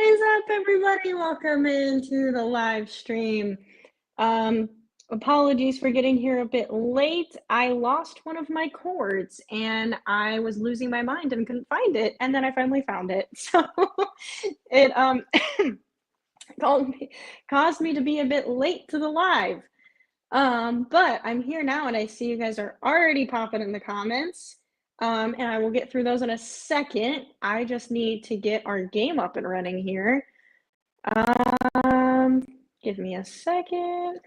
is up, everybody? Welcome into the live stream. Um, Apologies for getting here a bit late. I lost one of my cords and I was losing my mind and couldn't find it, and then I finally found it. So it caused me to be a bit late to the live. But I'm here now and I see you guys are already popping in the comments. And I will get through those in a second. I just need to get our game up and running here. Give me a second.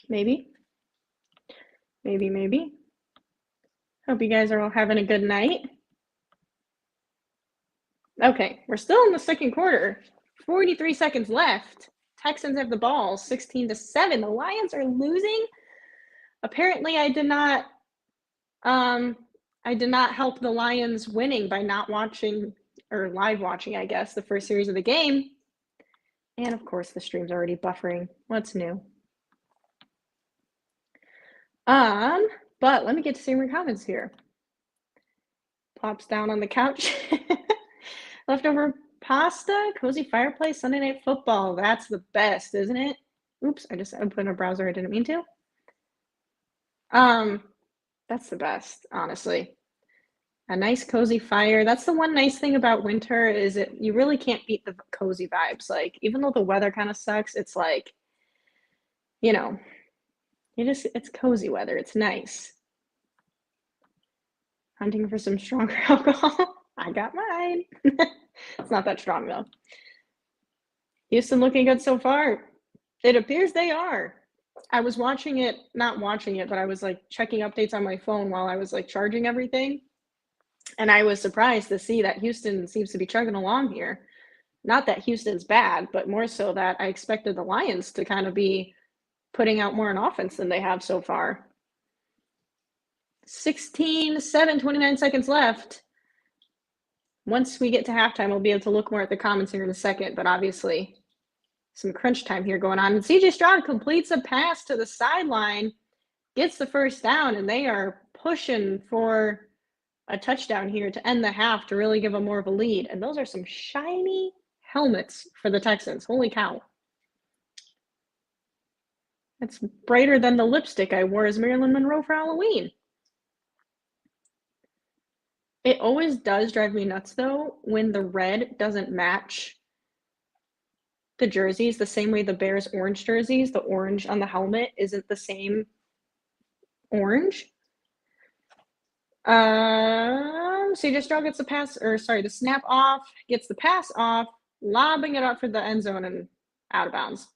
Maybe. Hope you guys are all having a good night. Okay, we're still in the second quarter. 43 seconds left. Texans have the ball, 16-7. The Lions are losing. Apparently, I did not help the Lions winning by not watching, or live watching, I guess, the first series of the game. And of course, the stream's already buffering. What's new? But let me get to some more comments here. Plops down on the couch. Leftover pasta, cozy fireplace, Sunday Night Football. That's the best, isn't it? Oops, I just opened a browser I didn't mean to. That's the best, honestly. A nice cozy fire. That's the one nice thing about winter is you really can't beat the cozy vibes. Like, even though the weather kind of sucks, it's like, you know, it's cozy weather. It's nice. Hunting for some stronger alcohol. I got mine. It's not that strong though. Houston looking good so far. It appears they are. I was not watching it, but I was like checking updates on my phone while I was like charging everything. And I was surprised to see that Houston seems to be chugging along here. Not that Houston's bad, but more so that I expected the Lions to kind of be putting out more on offense than they have so far. 16-7, 29 seconds left. Once we get to halftime, we'll be able to look more at the comments here in a second, but obviously some crunch time here going on. And CJ Stroud completes a pass to the sideline, gets the first down, and they are pushing for a touchdown here to end the half to really give them more of a lead. And those are some shiny helmets for the Texans. Holy cow. That's brighter than the lipstick I wore as Marilyn Monroe for Halloween. It always does drive me nuts, though, when the red doesn't match the jerseys the same way the Bears orange jerseys, the orange on the helmet isn't the same orange. CJ Stroud gets the snap off, gets the pass off, lobbing it up for the end zone and out of bounds.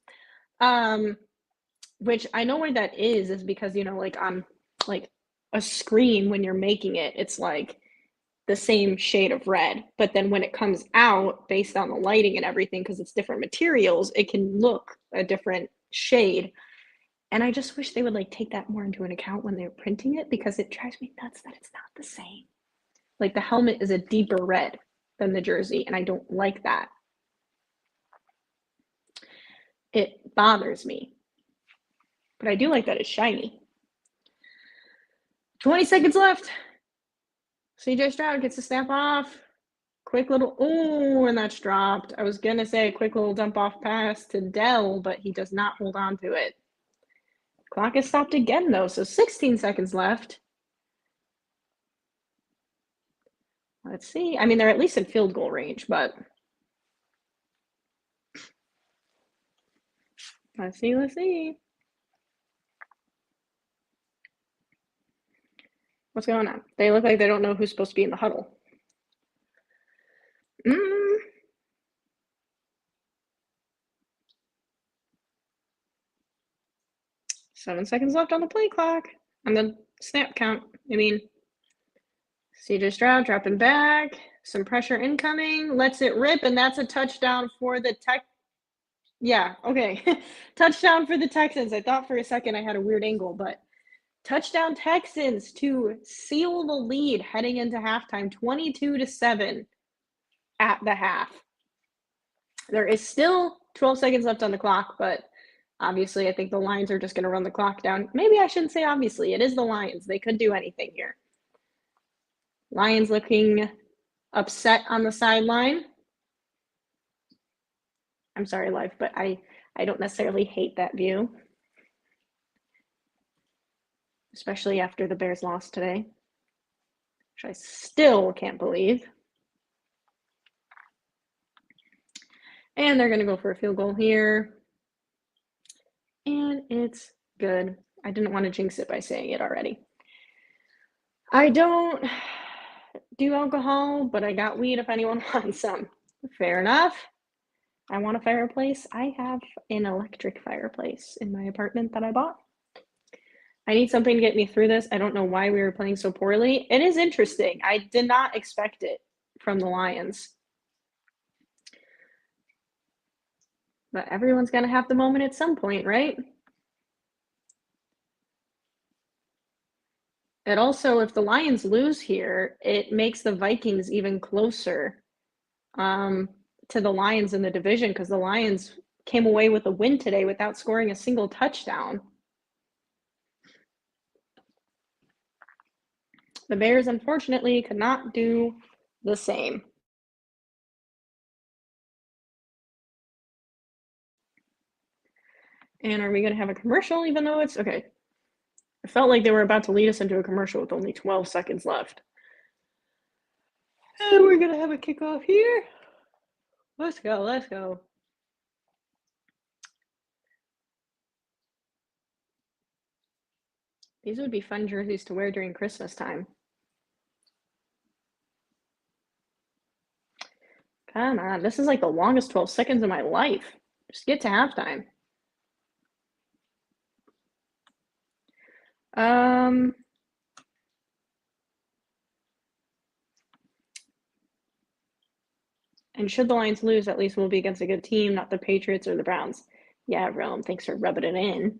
Which I know where that is because, like on like a screen when you're making it, it's like the same shade of red. But then when it comes out, based on the lighting and everything, because it's different materials, it can look a different shade. And I just wish they would like take that more into an account when they're printing it, because it drives me nuts that it's not the same. Like the helmet is a deeper red than the jersey, and I don't like that. It bothers me. But I do like that it's shiny. 20 seconds left. CJ Stroud gets the snap off. Quick little, and that's dropped. I was going to say a quick little dump off pass to Dell, but he does not hold on to it. Clock is stopped again, though, so 16 seconds left. Let's see. I mean, they're at least in field goal range, but let's see. What's going on? They look like they don't know who's supposed to be in the huddle. 7 seconds left on the play clock. On the snap count. I mean, CJ Stroud dropping back. Some pressure incoming. Lets it rip, and that's a touchdown for the Yeah, okay. Touchdown for the Texans. I thought for a second I had a weird angle, but touchdown Texans to seal the lead heading into halftime, 22-7 at the half. There is still 12 seconds left on the clock, but obviously I think the Lions are just going to run the clock down. Maybe I shouldn't say obviously. It is the Lions. They could do anything here. Lions looking upset on the sideline. I'm sorry, live, but I don't necessarily hate that view, especially after the Bears lost today, which I still can't believe. And they're going to go for a field goal here. And it's good. I didn't want to jinx it by saying it already. I don't do alcohol, but I got weed if anyone wants some. Fair enough. I want a fireplace. I have an electric fireplace in my apartment that I bought. I need something to get me through this. I don't know why we were playing so poorly. It is interesting. I did not expect it from the Lions. But everyone's going to have the moment at some point, right? It also, if the Lions lose here, it makes the Vikings even closer to the Lions in the division, because the Lions came away with a win today without scoring a single touchdown. The Bears, unfortunately, could not do the same. And are we going to have a commercial even though it's okay? It felt like they were about to lead us into a commercial with only 12 seconds left. And we're going to have a kickoff here. Let's go, let's go. These would be fun jerseys to wear during Christmas time. Come on, this is like the longest 12 seconds of my life. Just get to halftime. And should the Lions lose, at least we'll be against a good team, not the Patriots or the Browns. Yeah, Rome, thanks for rubbing it in.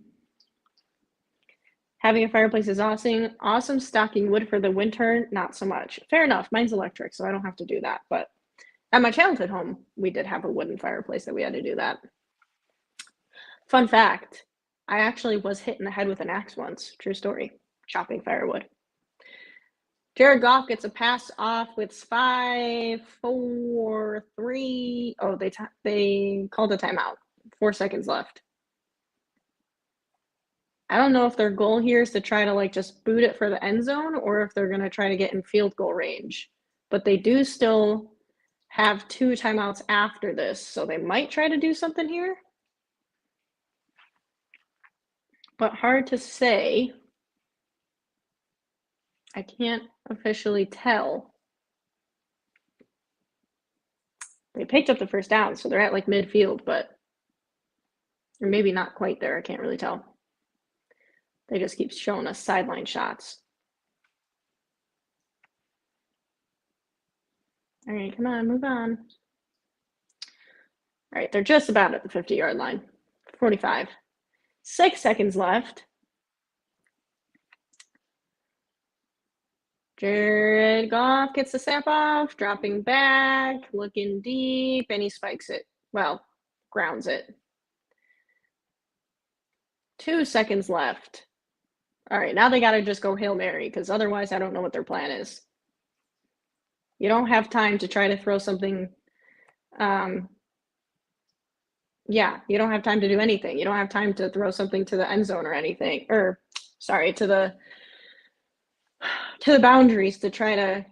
Having a fireplace is awesome. Awesome. Stocking wood for the winter, not so much. Fair enough. Mine's electric, so I don't have to do that. But at my childhood home, we did have a wooden fireplace that we had to do that. Fun fact, I actually was hit in the head with an axe once. True story. Chopping firewood. Jared Goff gets a pass off with 5, 4, 3. Oh, they called a timeout. 4 seconds left. I don't know if their goal here is to try to like just boot it for the end zone or if they're going to try to get in field goal range. But they do still have 2 timeouts after this, so they might try to do something here. But hard to say. I can't officially tell. They picked up the first down, so they're at like midfield, but or maybe not quite there. I can't really tell. They just keep showing us sideline shots. All right, come on, move on. All right, they're just about at the 50-yard line. 45. 6 seconds left. Jared Goff gets the snap off, dropping back, looking deep, and he spikes it. Well, grounds it. 2 seconds left. All right, now they got to just go Hail Mary, because otherwise I don't know what their plan is. You don't have time to try to throw something. Yeah, you don't have time to do anything. You don't have time to throw something to the end zone or anything. Or, sorry, to the boundaries to try to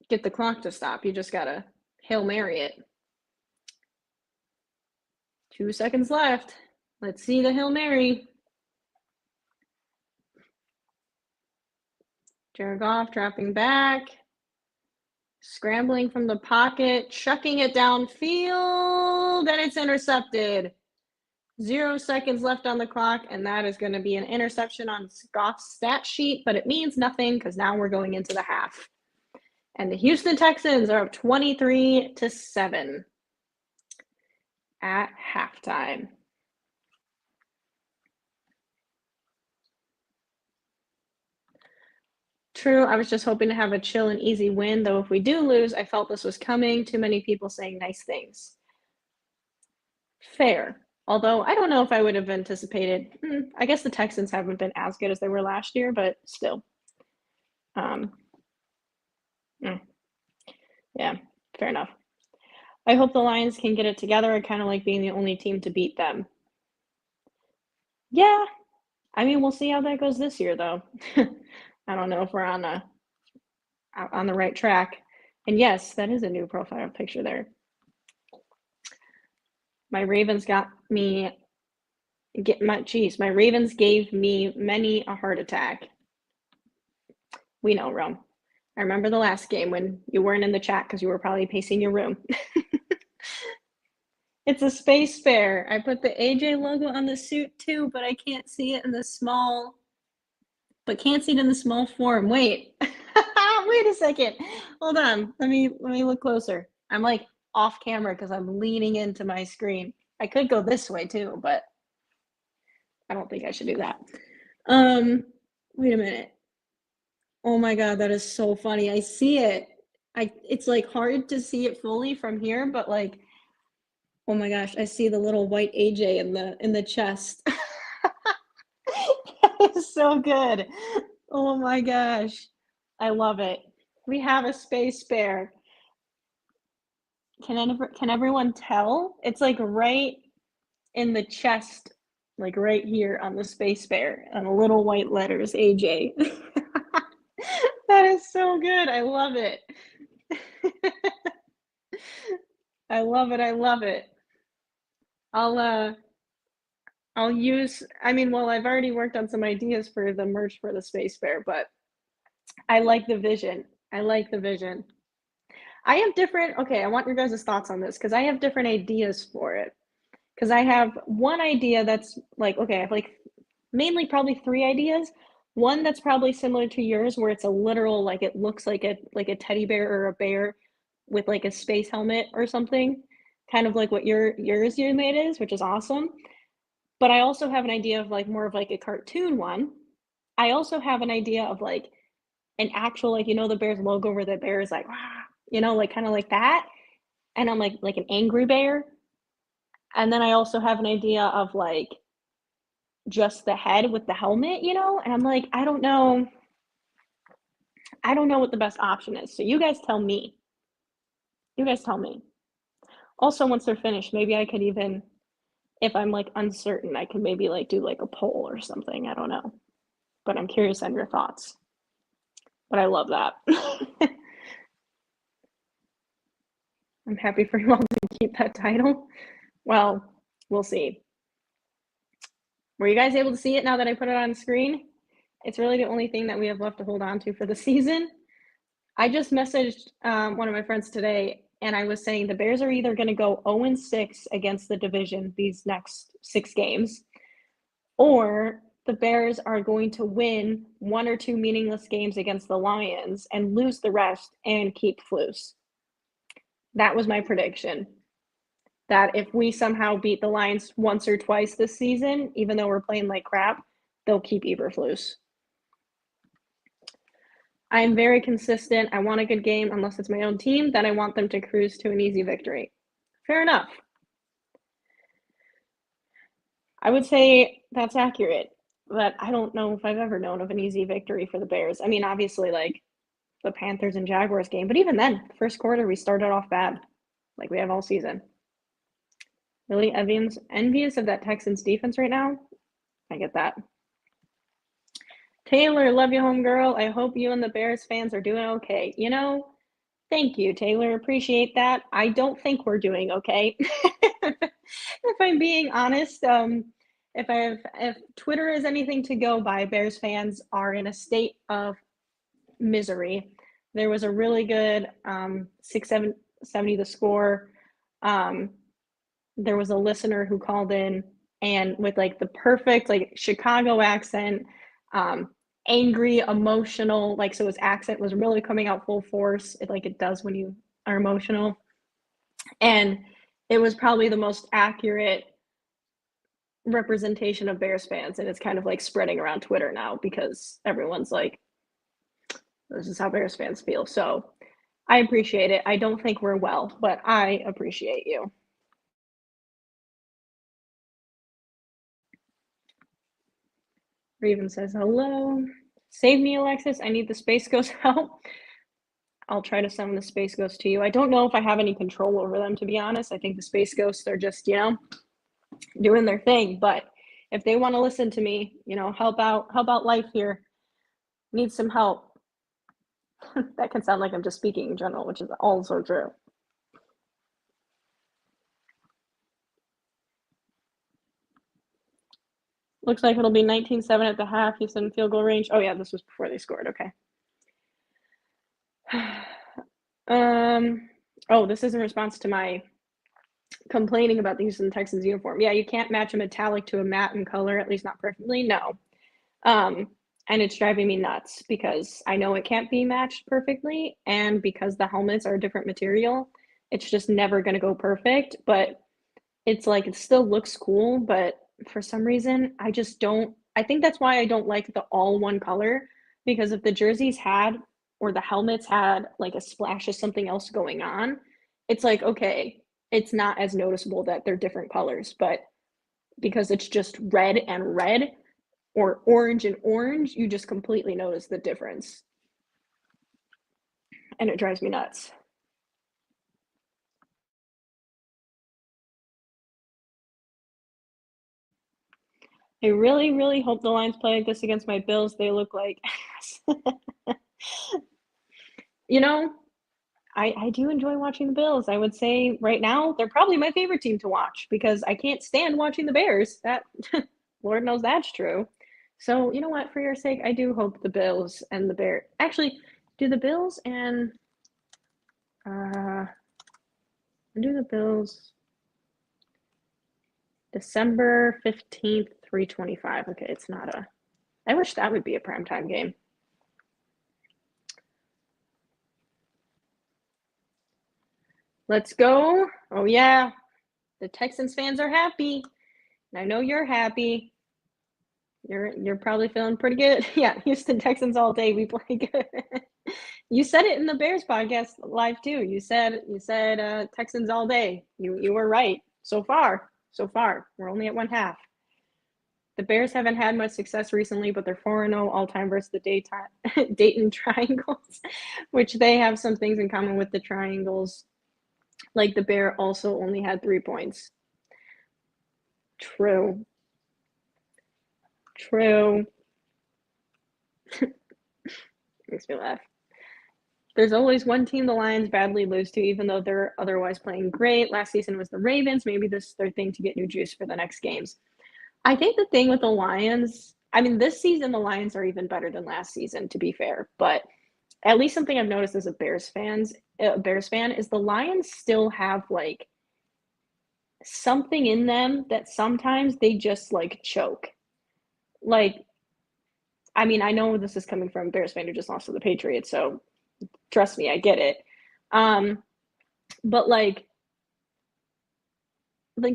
get the clock to stop. You just got to Hail Mary it. 2 seconds left. Let's see the Hail Mary. Jared Goff dropping back. Scrambling from the pocket. Chucking it downfield. And it's intercepted. 0 seconds left on the clock. And that is going to be an interception on Goff's stat sheet. But it means nothing because now we're going into the half. And the Houston Texans are up 23-7 at halftime. True, I was just hoping to have a chill and easy win, though if we do lose, I felt this was coming. Too many people saying nice things. Fair. Although I don't know if I would have anticipated. I guess the Texans haven't been as good as they were last year, but still. Yeah, fair enough. I hope the Lions can get it together. I kind of like being the only team to beat them. Yeah, I mean, we'll see how that goes this year, though. I don't know if we're on the right track. And yes, that is a new profile picture there. My Ravens got me my Ravens gave me many a heart attack. We know, Rome. I remember the last game when you weren't in the chat because you were probably pacing your room. It's a space fair. I put the AJ logo on the suit too, but I can't see it in the small form. Wait. Wait a second. Hold on. Let me look closer. I'm like off camera because I'm leaning into my screen. I could go this way too, but I don't think I should do that. Wait a minute. Oh my God, that is so funny. I see it. It's like hard to see it fully from here, but like, oh my gosh, I see the little white AJ in the chest. That is so good. Oh my gosh. I love it. We have a space bear. Can everyone tell? It's like right in the chest, like right here on the space bear, on the little white letters, AJ. That is so good. I love it. I love it. I love it. I'll I'll use I mean, well, I've already worked on some ideas for the merch for the space bear, but I like the vision. I like the vision. I have different okay, I want your guys' thoughts on this because I have different ideas for it. Because I have one idea that's like, okay, I have like mainly probably three ideas. One that's probably similar to yours, where it's a literal, like it looks like a teddy bear or a bear with like a space helmet or something, kind of like what your made is, which is awesome. But I also have an idea of like more of like a cartoon one. I also have an idea of like an actual like the Bears logo where the bear is like, "Wah," like kind of like that. And I'm like an angry bear. And then I also have an idea of like just the head with the helmet, and I'm like, I don't know what the best option is. So you guys tell me. Also, once they're finished, maybe I could even, if I'm like uncertain, I could maybe like do like a poll or something. I don't know, but I'm curious on your thoughts. But I love that. I'm happy for you all to keep that title. Well, we'll see. Were you guys able to see it now that I put it on screen? It's really the only thing that we have left to hold on to for the season. I just messaged one of my friends today, and I was saying the Bears are either going to go 0-6 against the division these next 6 games, or the Bears are going to win 1 or 2 meaningless games against the Lions and lose the rest and keep Flus. That was my prediction. That if we somehow beat the Lions once or twice this season, even though we're playing like crap, they'll keep Eberflus. I am very consistent. I want a good game unless it's my own team. Then I want them to cruise to an easy victory. Fair enough. I would say that's accurate, but I don't know if I've ever known of an easy victory for the Bears. I mean, obviously, like the Panthers and Jaguars game, but even then, first quarter, we started off bad, like we have all season. Really envious of that Texans defense right now. I get that. Taylor, love you, homegirl. I hope you and the Bears fans are doing okay. Thank you, Taylor. Appreciate that. I don't think we're doing okay. If I'm being honest, if Twitter is anything to go by, Bears fans are in a state of misery. There was a really good 670 the score. There was a listener who called in and with like the perfect like Chicago accent, angry, emotional, like so his accent was really coming out full force, like it does when you are emotional. And it was probably the most accurate representation of Bears fans, and it's kind of like spreading around Twitter now because everyone's like, this is how Bears fans feel. So I appreciate it. I don't think we're well, but I appreciate you. Raven says hello. Save me, Alexis. I need the Space Ghost help. I'll try to summon the Space Ghost to you. I don't know if I have any control over them, to be honest. I think the Space Ghosts are just, doing their thing. But if they want to listen to me, help out life here. Need some help. That can sound like I'm just speaking in general, which is also true. Looks like it'll be 19-7 at the half. Houston field goal range. Oh yeah, this was before they scored. Okay. Oh, this is in response to my complaining about the Houston Texans uniform. Yeah, you can't match a metallic to a matte in color, at least not perfectly. No. And it's driving me nuts because I know it can't be matched perfectly, and because the helmets are a different material, it's just never going to go perfect. But it's like it still looks cool, but for some reason, I just don't. I think that's why I don't like the all one color, because if the jerseys had or the helmets had like a splash of something else going on, it's like, okay, it's not as noticeable that they're different colors. But because it's just red and red or orange and orange, you just completely notice the difference. And it drives me nuts. I really, really hope the Lions play like this against my Bills. They look like ass. You know, I do enjoy watching the Bills. I would say right now they're probably my favorite team to watch because I can't stand watching the Bears. That Lord knows that's true. So you know what? For your sake, I do hope the Bills and the Bears actually do the Bills and do the Bills December 15th, 3:25. Okay, it's not a. I wish that would be a primetime game. Let's go. Oh yeah, the Texans fans are happy. And I know you're happy. You're probably feeling pretty good. Yeah, Houston Texans all day. We play good. You said it in the Bears podcast live too. You said Texans all day. You were right so far. So far, we're only at one half. The Bears haven't had much success recently, but they're 4-0 all-time versus the Dayton Triangles, which they have some things in common with the Triangles. Like the Bear also only had 3 points. True. Makes me laugh. There's always one team the Lions badly lose to, even though they're otherwise playing great. Last season was the Ravens. Maybe this is their thing to get new juice for the next games. I think the thing with the Lions, I mean, this season the Lions are even better than last season, to be fair. But at least something I've noticed as a Bears fan is the Lions still have like something in them that sometimes they just like choke. Like, I mean, I know this is coming from a Bears fan who just lost to the Patriots, so trust me, I get it. But like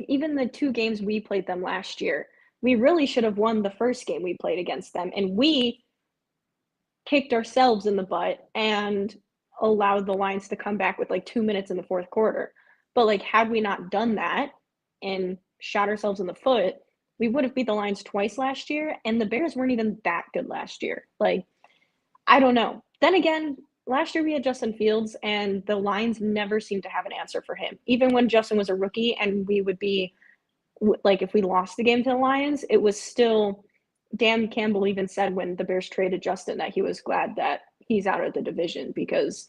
even the 2 games we played them last year, we really should have won the first game we played against them, and we kicked ourselves in the butt and allowed the Lions to come back with like 2 minutes in the fourth quarter. But like, had we not done that and shot ourselves in the foot, we would have beat the Lions twice last year, and the Bears weren't even that good last year. Like, I don't know. Then again, last year we had Justin Fields, and the Lions never seemed to have an answer for him. Even when Justin was a rookie, and we would be like, if we lost the game to the Lions, it was still. Dan Campbell even said when the Bears traded Justin that he was glad that he's out of the division because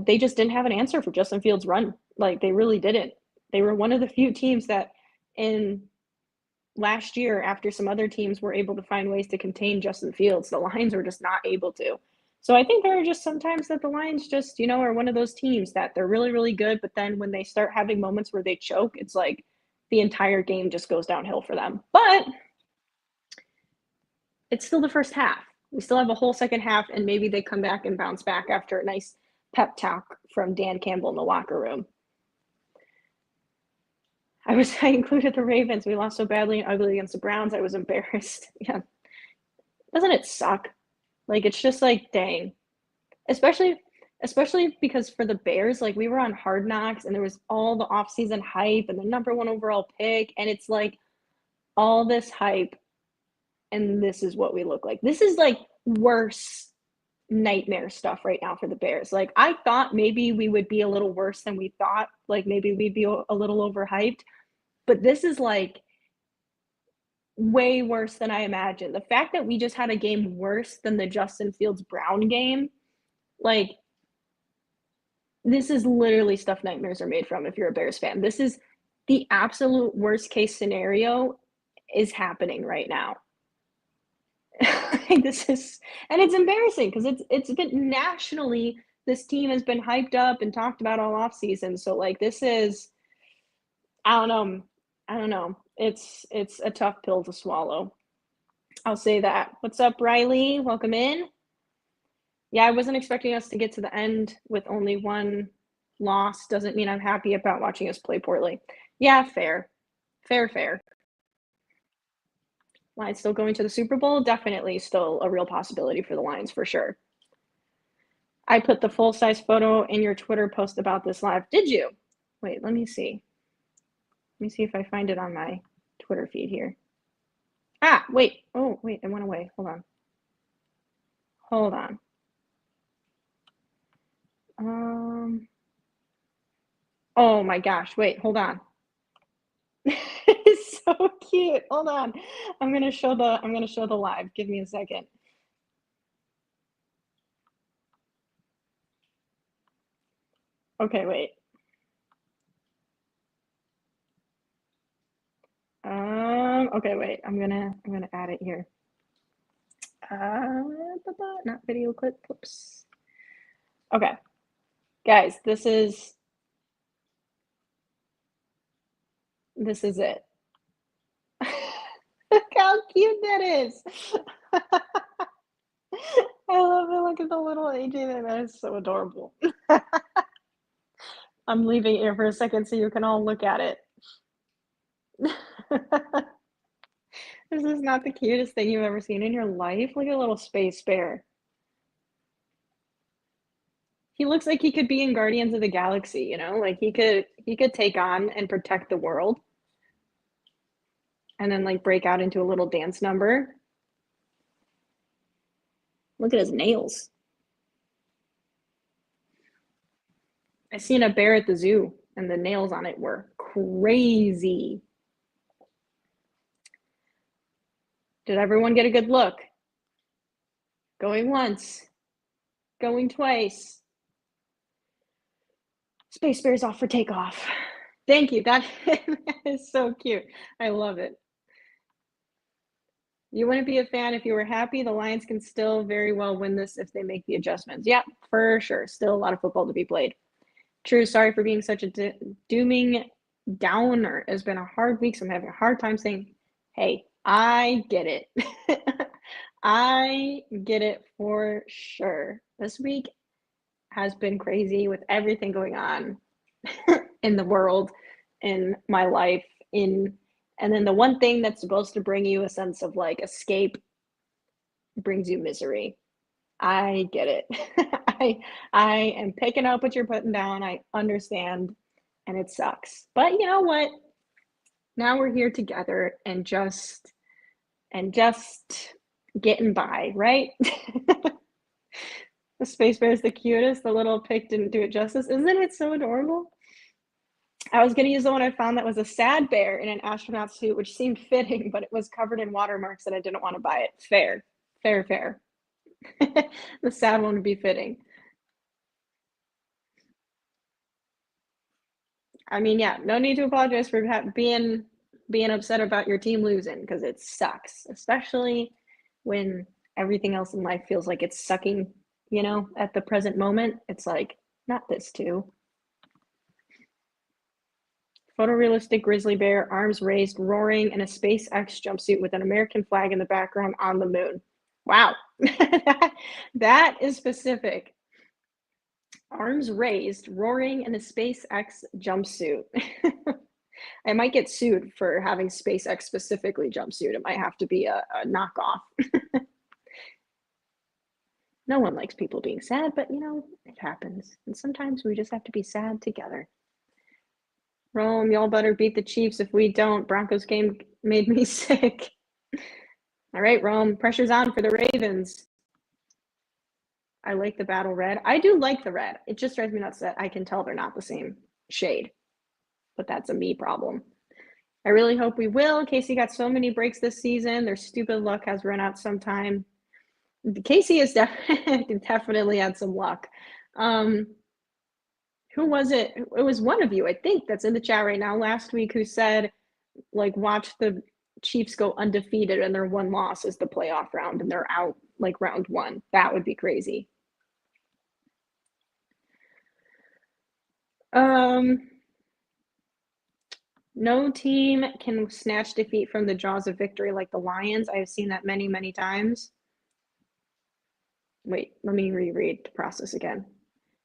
they just didn't have an answer for Justin Fields' run. Like, they really didn't. They were one of the few teams that in last year, after some other teams were able to find ways to contain Justin Fields, the Lions were just not able to. So I think there are just sometimes that the Lions just, are one of those teams that they're really, really good, but then when they start having moments where they choke, it's like the entire game just goes downhill for them. But it's still the first half. We still have a whole second half, and maybe they come back and bounce back after a nice pep talk from Dan Campbell in the locker room. I included the Ravens. We lost so badly and ugly against the Browns. I was embarrassed. Yeah. Doesn't it suck? Like, it's just like, dang. Especially because for the Bears, like, we were on Hard Knocks and there was all the offseason hype and the number 1 overall pick, and it's like all this hype and this is what we look like. This is like worse nightmare stuff right now for the Bears. Like, I thought maybe we would be a little worse than we thought. Like, maybe we'd be a little overhyped. But this is like way worse than I imagined. The fact that we just had a game worse than the Justin Fields Brown game, like, this is literally stuff nightmares are made from if you're a Bears fan. This is the absolute worst case scenario is happening right now. This is, and it's embarrassing because it's been nationally, this team has been hyped up and talked about all off season. So like this is, I don't know. I don't know. It's a tough pill to swallow. I'll say that. What's up, Riley? Welcome in. Yeah, I wasn't expecting us to get to the end with only one loss. Doesn't mean I'm happy about watching us play poorly. Yeah, fair. Fair. Lions still going to the Super Bowl? Definitely still a real possibility for the Lions for sure. I put the full-size photo in your Twitter post about this live. Did you? Wait, let me see. Let me see if I find it on my Twitter feed here. Ah, wait. Oh, wait, it went away. Hold on. Oh my gosh, wait, hold on. It's so cute. Hold on. I'm gonna show the live. Give me a second. Okay, wait. Okay, wait. I'm gonna add it here. Not video clip. Whoops. Okay, guys, this is it. Look how cute that is. I love it. Look at the little AJ there. That is so adorable. I'm leaving here for a second so you can all look at it. This is not the cutest thing you've ever seen in your life. Look at a little space bear. He looks like he could be in Guardians of the Galaxy, you know? Like he could take on and protect the world. And then like break out into a little dance number. Look at his nails. I seen a bear at the zoo and the nails on it were crazy. Did everyone get a good look? Going once. Going twice. Space Bear's off for takeoff. Thank you. That is so cute. I love it. You wouldn't be a fan if you were happy. The Lions can still very well win this if they make the adjustments. Yeah, for sure. Still a lot of football to be played. True. Sorry for being such a dooming downer. It's been a hard week, so I'm having a hard time saying, hey, I get it. I get it for sure. This week has been crazy with everything going on in the world, in my life, and then the one thing that's supposed to bring you a sense of like escape brings you misery. I get it. I am picking up what you're putting down. I understand, and it sucks. But you know what? Now we're here together and just getting by, right? The space bear is the cutest. The little pic didn't do it justice. Isn't it so adorable? I was going to use the one I found that was a sad bear in an astronaut suit, which seemed fitting, but it was covered in watermarks and I didn't want to buy it. Fair. The sad one would be fitting. I mean, yeah, no need to apologize for being upset about your team losing because it sucks, especially when everything else in life feels like it's sucking, you know, at the present moment. It's like, not this too. Photorealistic grizzly bear, arms raised, roaring in a SpaceX jumpsuit with an American flag in the background on the moon. Wow. That is specific. Arms raised, roaring in a SpaceX jumpsuit. I might get sued for having SpaceX specifically jumpsuit. It might have to be a knockoff. No one likes people being sad, but you know, it happens. And sometimes we just have to be sad together. Rome, y'all better beat the Chiefs. If we don't, Broncos game made me sick. All right, Rome, pressure's on for the Ravens. I like the battle red. I do like the red. It just drives me nuts that I can tell they're not the same shade, but that's a me problem. I really hope we will. Casey got so many breaks this season. Their stupid luck has run out sometime. Casey has definitely had some luck. Who was it? It was one of you, I think, that's in the chat right now last week who said, like, watch the Chiefs go undefeated and their one loss is the playoff round and they're out like round one. That would be crazy. No team can snatch defeat from the jaws of victory like the Lions. I have seen that many, many times. Wait, let me reread the process again.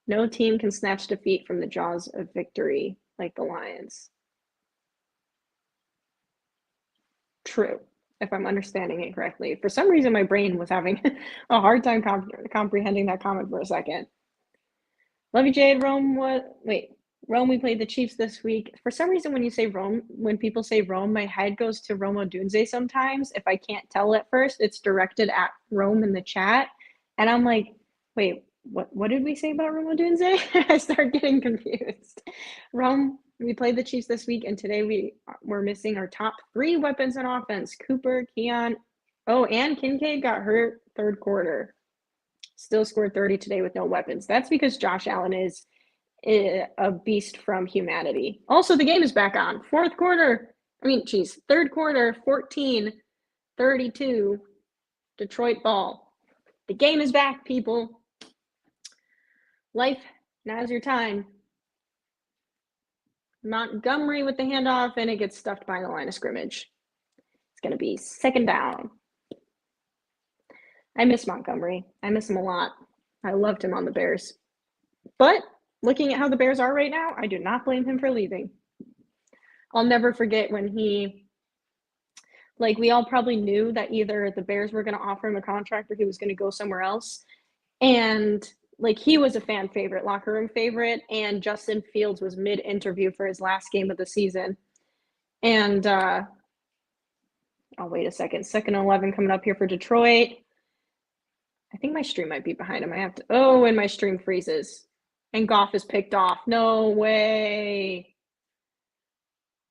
No team can snatch defeat from the jaws of victory like the Lions. True, if I'm understanding it correctly. For some reason, my brain was having a hard time comprehending that comment for a second. Love you, Jade. Rome, we played the Chiefs this week. For some reason, when you say Rome, when people say Rome, my head goes to Rome Odunze sometimes. If I can't tell at first, it's directed at Rome in the chat. And I'm like, wait, what did we say about Rome Odunze? I start getting confused. Rome, we played the Chiefs this week, and today we're missing our top 3 weapons in offense. Cooper, Keon, and Kincaid got hurt third quarter. Still scored 30 today with no weapons. That's because Josh Allen is a beast from humanity. Also, the game is back on. Third quarter, 14-32, Detroit ball. The game is back, people. Life, now's your time. Montgomery with the handoff, and it gets stuffed by the line of scrimmage. It's going to be second down. I miss Montgomery. I miss him a lot. I loved him on the Bears. But looking at how the Bears are right now, I do not blame him for leaving. I'll never forget when we all probably knew that either the Bears were going to offer him a contract or he was going to go somewhere else. And he was a fan favorite, locker room favorite, and Justin Fields was mid-interview for his last game of the season. And wait a second. 2nd and 11 coming up here for Detroit. I think my stream might be behind him. I have to. Oh, and my stream freezes. And Goff is picked off. No way.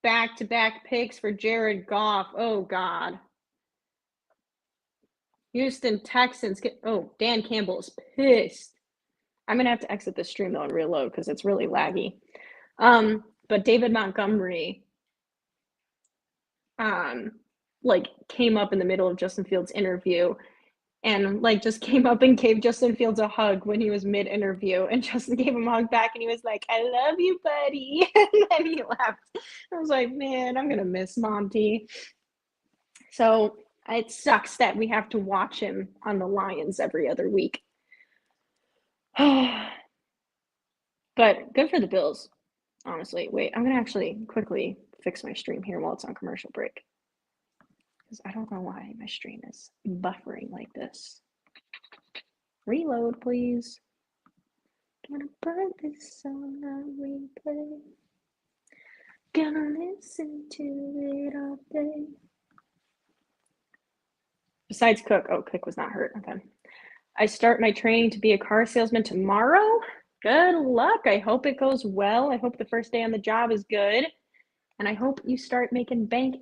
Back-to-back picks for Jared Goff. Oh, God. Houston Texans. Dan Campbell is pissed. I'm going to have to exit the stream, though, and reload because it's really laggy. But David Montgomery came up in the middle of Justin Fields' interview and just came up and gave Justin Fields a hug when he was mid-interview, and Justin gave him a hug back and he was like, I love you, buddy. And then he left. I was like, man, I'm gonna miss Monty. So it sucks that we have to watch him on the Lions every other week. But good for the Bills, honestly. Wait, I'm gonna actually quickly fix my stream here while it's on commercial break, because I don't know why my stream is buffering like this. Reload, please. Gonna put this on a replay. Gonna listen to it all day. Besides Cook. Oh, Cook was not hurt. Okay. I start my training to be a car salesman tomorrow. Good luck. I hope it goes well. I hope the first day on the job is good. And I hope you start making bank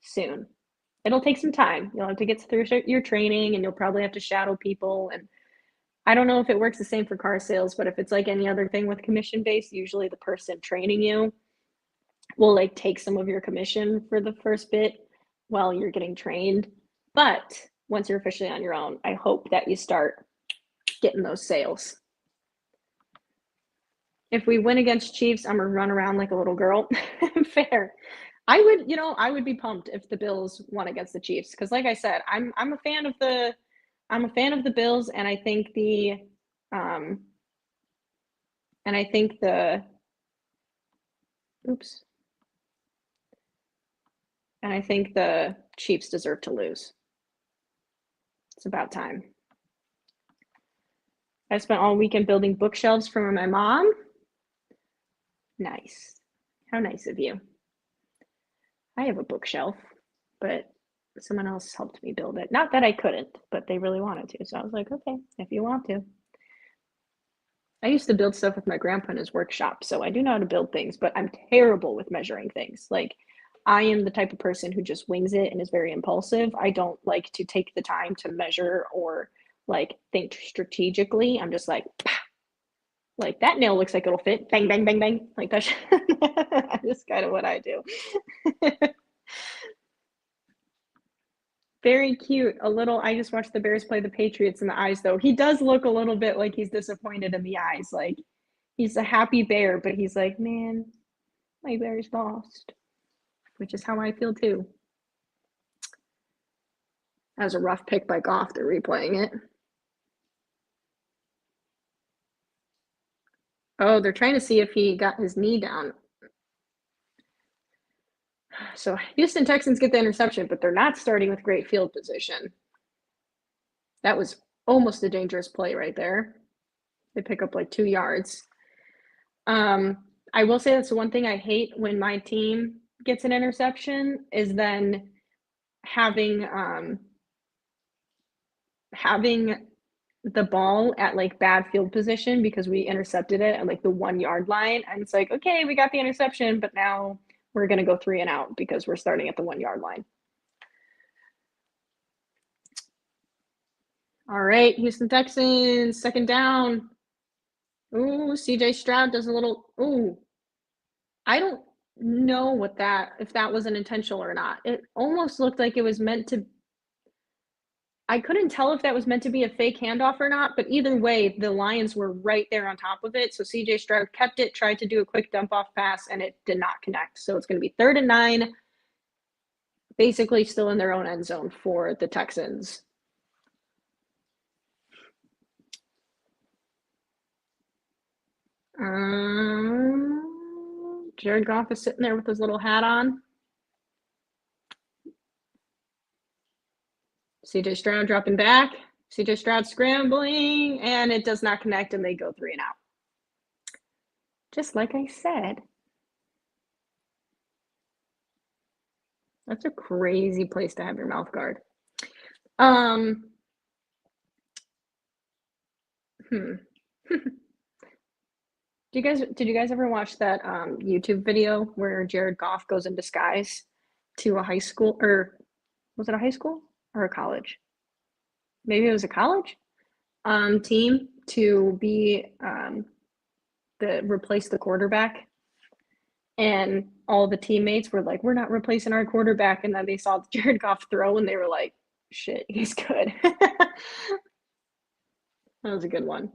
soon. It'll take some time. You'll have to get through your training, and you'll probably have to shadow people. And I don't know if it works the same for car sales, but if it's like any other thing with commission-based, usually the person training you will take some of your commission for the first bit while you're getting trained. But once you're officially on your own, I hope that you start getting those sales. If we win against Chiefs, I'm gonna run around like a little girl. Fair. I would be pumped if the Bills won against the Chiefs, because like I said, I'm a fan of the Bills, and I think the Chiefs deserve to lose. It's about time. I spent all weekend building bookshelves for my mom. Nice. How nice of you. I have a bookshelf, but someone else helped me build it. Not that I couldn't, but they really wanted to. So I was like, okay, if you want to. I used to build stuff with my grandpa in his workshop, so I do know how to build things, but I'm terrible with measuring things. Like, I am the type of person who just wings it and is very impulsive. I don't like to take the time to measure or like think strategically. I'm just like that nail looks like it'll fit. Bang, bang, bang, bang. Like that's that's kind of what I do. Very cute. A little, I just watched the Bears play the Patriots in the eyes, though. He does look a little bit like he's disappointed in the eyes. Like he's a happy bear, but he's like, man, my Bears lost, which is how I feel too. That was a rough pick by Goff. They're replaying it. Oh, they're trying to see if he got his knee down. So Houston Texans get the interception, but they're not starting with great field position. That was almost a dangerous play right there. They pick up like 2 yards. I will say that's the one thing I hate when my team gets an interception is then having the ball at like bad field position because we intercepted it at like the 1 yard line. And it's like, okay, we got the interception, but now we're going to go 3 and out because we're starting at the 1 yard line. All right, Houston Texans, second down. Ooh, CJ Stroud does a little, ooh. I don't know what if that was an intentional or not. It almost looked like it was meant to, I couldn't tell if that was meant to be a fake handoff or not, but either way, the Lions were right there on top of it. So CJ Stroud kept it, tried to do a quick dump off pass, and it did not connect. So it's going to be 3rd and 9, basically still in their own end zone for the Texans. Jared Goff is sitting there with his little hat on. CJ Stroud dropping back. CJ Stroud scrambling, and it does not connect, and they go 3 and out. Just like I said. That's a crazy place to have your mouth guard. Did you guys ever watch that YouTube video where Jared Goff goes in disguise to a high school, or was it a high school or a college? Maybe it was a college team to be replace the quarterback, and all the teammates were like, "We're not replacing our quarterback," and then they saw Jared Goff throw, and they were like, "Shit, he's good." That was a good one.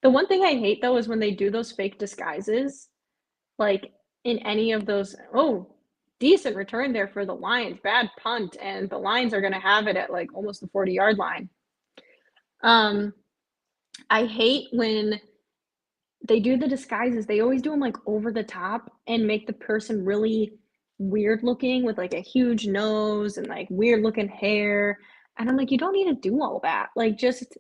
The one thing I hate though is when they do those fake disguises, like in any of those. Oh, decent return there for the Lions. Bad punt, and the Lions are going to have it at like almost the 40-yard line. I hate when they do the disguises. They always do them like over the top and make the person really weird looking with like a huge nose and like weird looking hair. And I'm like, you don't need to do all that. Like, just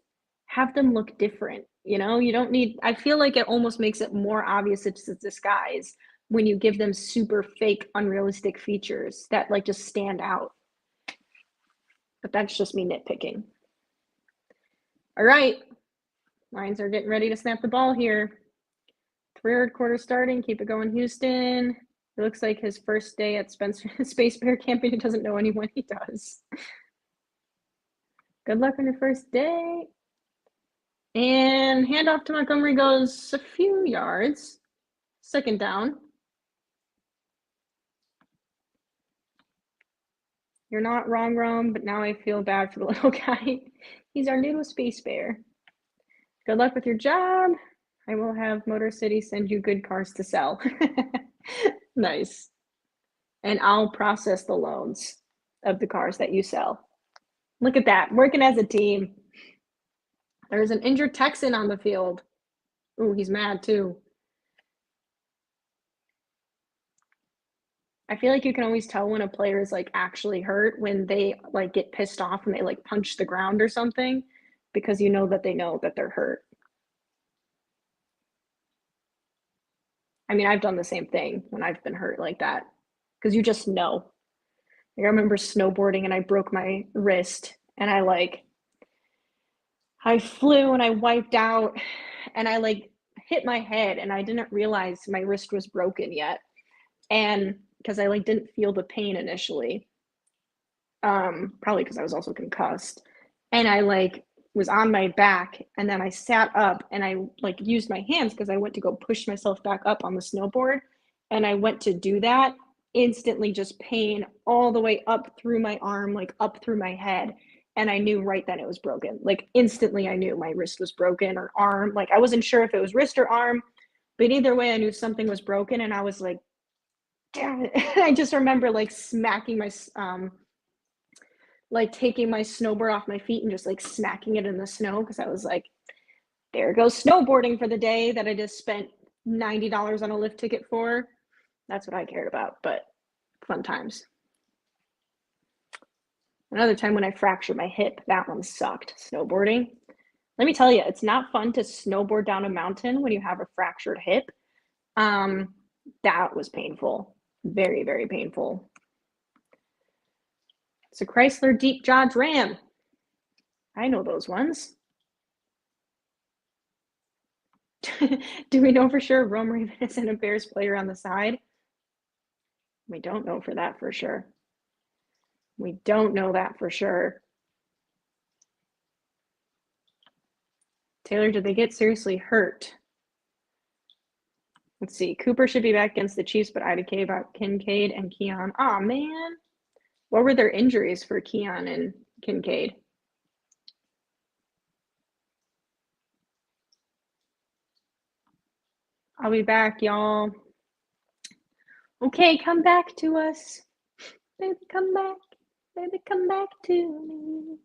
have them look different. You know, you don't need, I feel like it almost makes it more obvious it's a disguise when you give them super fake, unrealistic features that like just stand out. But that's just me nitpicking. All right. Lions are getting ready to snap the ball here. 3rd quarter starting. Keep it going, Houston. It looks like his first day at Space Bear Camping. He doesn't know anyone. He does. Good luck on your first day. And handoff to Montgomery goes a few yards. 2nd down. You're not wrong, Rome, but now I feel bad for the little guy. He's our little space bear. Good luck with your job. I will have Motor City send you good cars to sell. Nice. And I'll process the loans of the cars that you sell. Look at that, working as a team. There's an injured Texan on the field. Ooh, he's mad too. I feel like you can always tell when a player is like actually hurt when they like get pissed off and they like punch the ground or something, because you know that they're hurt. I mean, I've done the same thing when I've been hurt like that, because you just know. Like, I remember snowboarding and I broke my wrist, and I flew and I wiped out, and I like hit my head and I didn't realize my wrist was broken yet. And because I like didn't feel the pain initially. Probably because I was also concussed. And I like was on my back and then I sat up and I like used my hands because I went to go push myself back up on the snowboard. And I went to do that, instantly just pain all the way up through my arm, like up through my head. And I knew right then it was broken. Like instantly I knew my wrist was broken or arm. Like I wasn't sure if it was wrist or arm, but either way I knew something was broken and I was like, damn it. I just remember like smacking my like taking my snowboard off my feet and just like smacking it in the snow because I was like, there goes snowboarding for the day that I just spent $90 on a lift ticket for. That's what I cared about, but fun times. Another time when I fractured my hip, that one sucked, snowboarding. Let me tell you, it's not fun to snowboard down a mountain when you have a fractured hip. That was painful, very, very painful. It's a Chrysler Deep Dodge Ram. I know those ones. Do we know for sure Rome Raven isn't a Bears player on the side? We don't know for that for sure. We don't know that for sure. Taylor, did they get seriously hurt? Let's see. Cooper should be back against the Chiefs, but Ida K about Kincaid and Keon. Aw, man. What were their injuries for Keon and Kincaid? I'll be back, y'all. Okay, come back to us. Baby, come back. Baby, come back to me.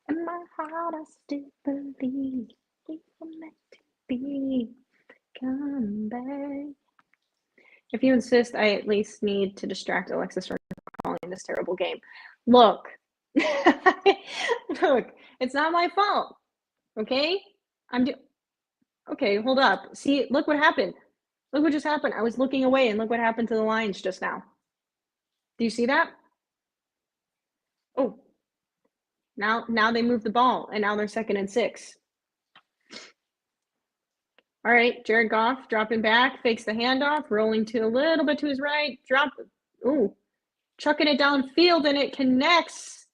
In my heart, I still believe we were meant to be. Come back. If you insist, I at least need to distract Alexis from calling this terrible game. Look, look, it's not my fault. Okay, okay. Hold up. See, look what happened. Look what just happened. I was looking away, and look what happened to the Lions just now. Do you see that? Oh, now they move the ball, and now they're 2nd and 6. All right, Jared Goff dropping back, fakes the handoff, rolling to a little bit to his right, drop. Ooh, chucking it downfield, and it connects.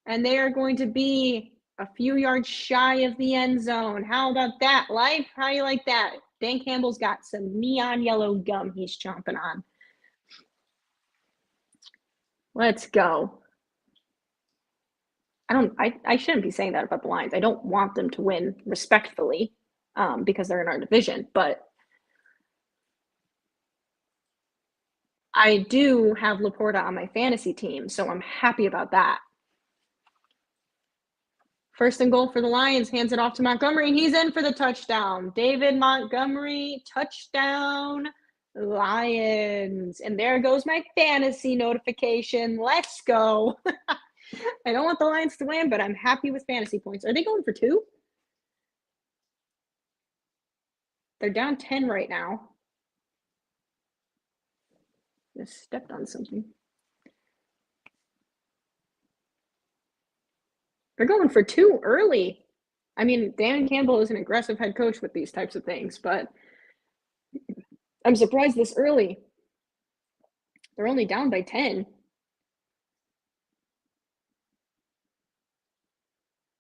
And they are going to be a few yards shy of the end zone. How about that, Life? How do you like that? Dan Campbell's got some neon yellow gum he's chomping on. Let's go. I shouldn't be saying that about the Lions. I don't want them to win respectfully because they're in our division, but I do have Laporta on my fantasy team, so I'm happy about that. 1st and goal for the Lions, hands it off to Montgomery, and he's in for the touchdown. David Montgomery, touchdown, Lions. And there goes my fantasy notification. Let's go. I don't want the Lions to win, but I'm happy with fantasy points. Are they going for 2? They're down 10 right now. Just stepped on something. They're going for 2 early. I mean, Dan Campbell is an aggressive head coach with these types of things, but I'm surprised this early. They're only down by 10.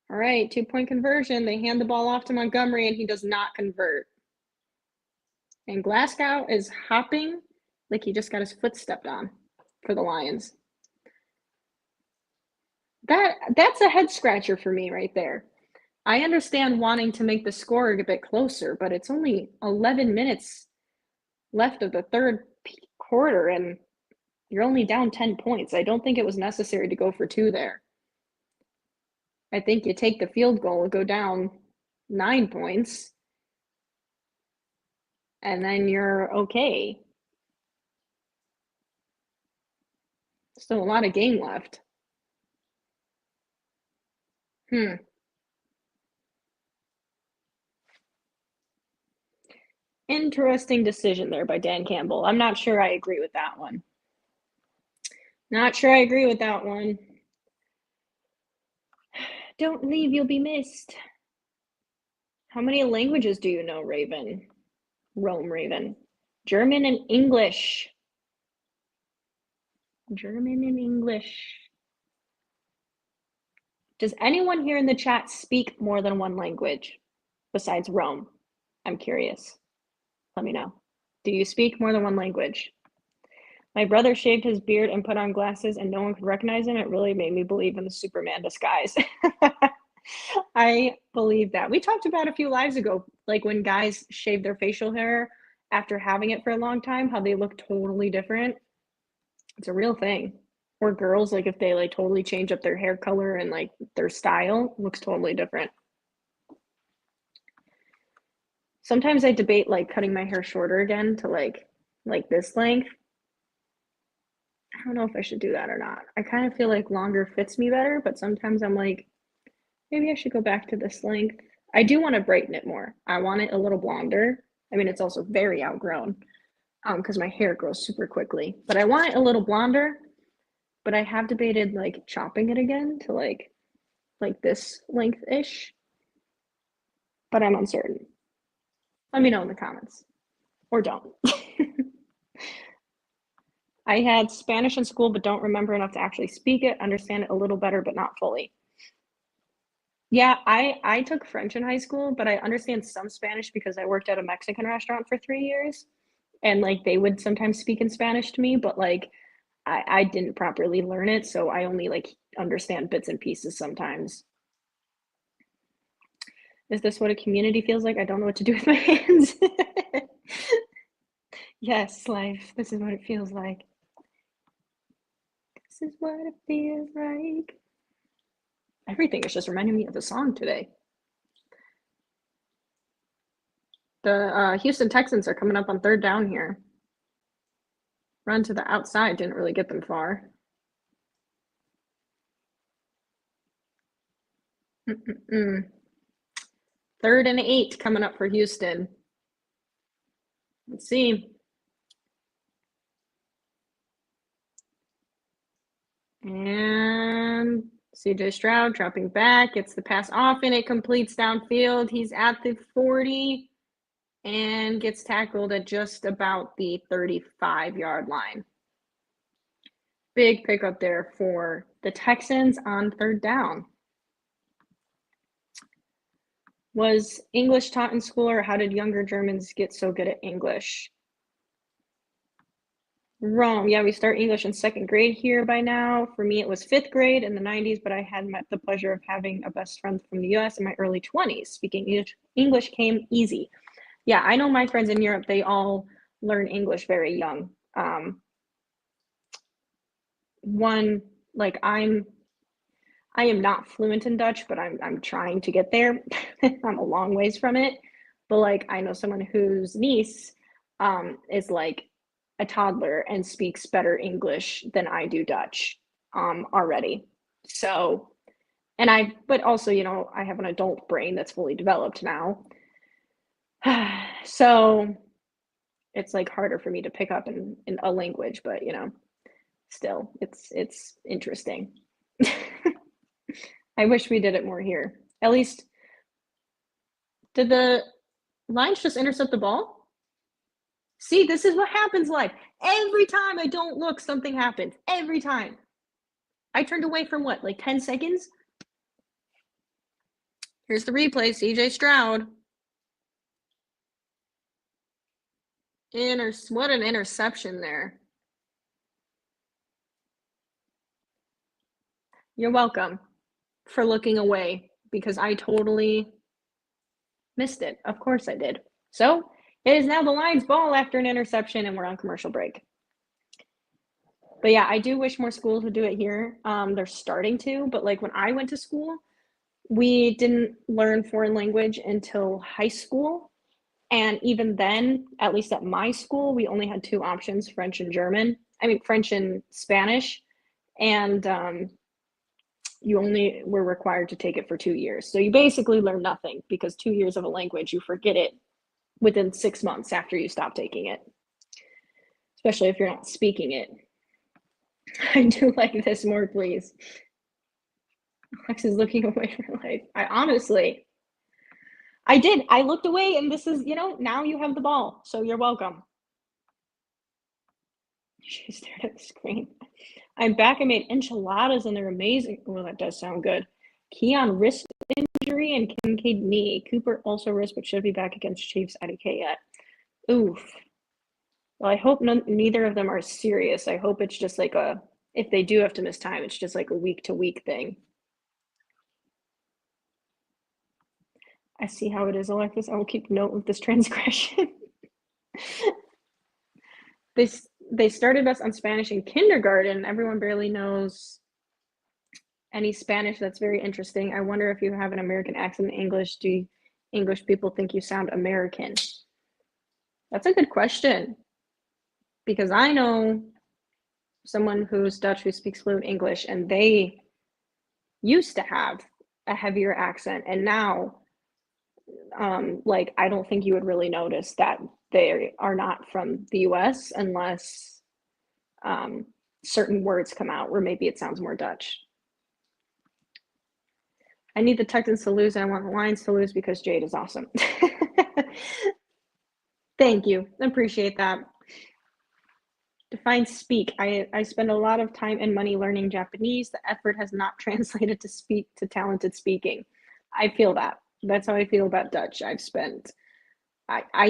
All right, 2-point conversion. They hand the ball off to Montgomery, and he does not convert. And Glasgow is hopping like he just got his foot stepped on for the Lions. That's a head scratcher for me right there. I understand wanting to make the score a bit closer, but it's only 11 minutes left of the 3rd quarter, and you're only down 10 points. I don't think it was necessary to go for 2 there. I think you take the field goal and go down 9 points, and then you're okay. Still a lot of game left. Interesting decision there by Dan Campbell. I'm not sure I agree with that one. Not sure I agree with that one. Don't leave, you'll be missed. How many languages do you know, Raven? Rome Raven. German and English. German and English. Does anyone here in the chat speak more than one language besides Rome? I'm curious. Let me know. Do you speak more than one language? My brother shaved his beard and put on glasses and no one could recognize him. It really made me believe in the Superman disguise. I believe that. We talked about a few lives ago, like when guys shave their facial hair after having it for a long time, how they look totally different. It's a real thing. Or girls, like if they like totally change up their hair color and like their style, looks totally different. Sometimes I debate like cutting my hair shorter again to like this length. I don't know if I should do that or not. I kind of feel like longer fits me better, but sometimes I'm like, maybe I should go back to this length. I do want to brighten it more. I want it a little blonder. I mean, it's also very outgrown because my hair grows super quickly, but I want it a little blonder. But I have debated like chopping it again to like this length-ish, but I'm uncertain. Let me know in the comments, or don't. I had Spanish in school, but don't remember enough to actually speak it, understand it a little better, but not fully. Yeah, I took French in high school, but I understand some Spanish because I worked at a Mexican restaurant for 3 years, and like they would sometimes speak in Spanish to me, but like I didn't properly learn it, so I only like understand bits and pieces sometimes. Is this what a community feels like? I don't know what to do with my hands. Yes, life. This is what it feels like. This is what it feels like. Everything is just reminding me of the song today. The Houston Texans are coming up on third down here. Run to the outside didn't really get them far. Third and 8 coming up for Houston. Let's see. And CJ Stroud dropping back, gets the pass off, and it completes downfield. He's at the 40 and gets tackled at just about the 35-yard line. Big pickup there for the Texans on third down. Was English taught in school, or how did younger Germans get so good at English? Wrong. Yeah, we start English in second grade here by now. For me, it was fifth grade in the 90s, but I had met the pleasure of having a best friend from the US in my early 20s. Speaking English came easy. Yeah, I know my friends in Europe, they all learn English very young. I am not fluent in Dutch, but I'm trying to get there. I'm a long ways from it. But like I know someone whose niece is like a toddler and speaks better English than I do Dutch already. So, but also, you know, I have an adult brain that's fully developed now. So it's like harder for me to pick up in a language, but you know, still it's interesting. I wish we did it more here. At least, did the Lions just intercept the ball? See, this is what happens live. Every time I don't look, something happens. Every time. I turned away from what, like 10 seconds? Here's the replay, CJ Stroud. What an interception there. You're welcome for looking away because I totally missed it. Of course I did. So it is now the Lions' ball after an interception, and we're on commercial break. But yeah, I do wish more schools would do it here. They're starting to, but like when I went to school, we didn't learn foreign language until high school. And even then, at least at my school, we only had two options, French and German. I mean, French and Spanish. And you only were required to take it for 2 years. So you basically learn nothing because 2 years of a language, you forget it within 6 months after you stop taking it, especially if you're not speaking it. I do like this more, please. Alex is looking away from life. I honestly, I did. I looked away, and this is, now you have the ball, so you're welcome. She stared at the screen. I'm back. I made enchiladas, and they're amazing. Well, that does sound good. Keon wrist injury and Kincaid knee. Cooper also wrist, but should be back against Chiefs IDK yet. Oof. Well, I hope neither of them are serious. I hope it's just like if they do have to miss time, it's just like a week-to-week thing. I see how it is, Alexis. I will keep note of this transgression. They started us on Spanish in kindergarten. Everyone barely knows any Spanish. That's very interesting. I wonder if you have an American accent in English. Do English people think you sound American? That's a good question. Because I know someone who's Dutch who speaks fluent English, and they used to have a heavier accent, and now I don't think you would really notice that they are not from the US unless certain words come out where maybe it sounds more Dutch. I need the Texans to lose, and I want the Lions to lose because Jade is awesome. Thank you. Appreciate that. Define speak. I spend a lot of time and money learning Japanese. The effort has not translated to speak to talented speaking. I feel that. That's how I feel about Dutch. I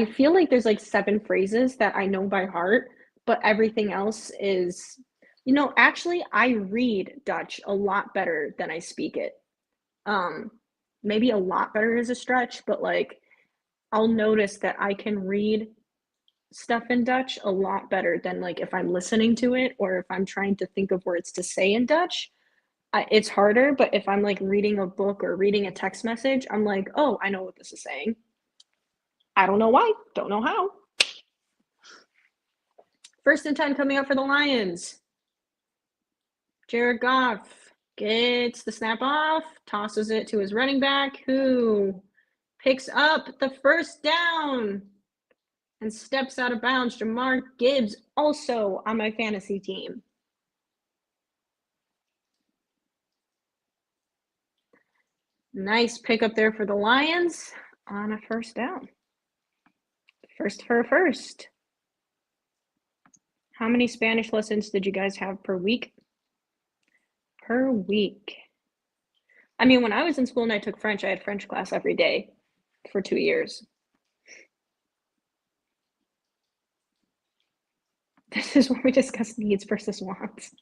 feel like there's like 7 phrases that I know by heart, but everything else is, actually I read Dutch a lot better than I speak it. Maybe a lot better is a stretch, but like I'll notice that I can read stuff in Dutch a lot better than like if I'm listening to it or if I'm trying to think of words to say in Dutch. It's harder, but if I'm like reading a book or reading a text message, I'm like, oh, I know what this is saying. I don't know why, don't know how. 1st and 10 coming up for the Lions. Jared Goff gets the snap off, tosses it to his running back, who picks up the 1st down and steps out of bounds. Jamar Gibbs also on my fantasy team. Nice pickup there for the Lions on a 1st down. First for a first. How many Spanish lessons did you guys have per week? Per week. I mean, when I was in school and I took French, I had French class every day for 2 years. This is where we discuss needs versus wants.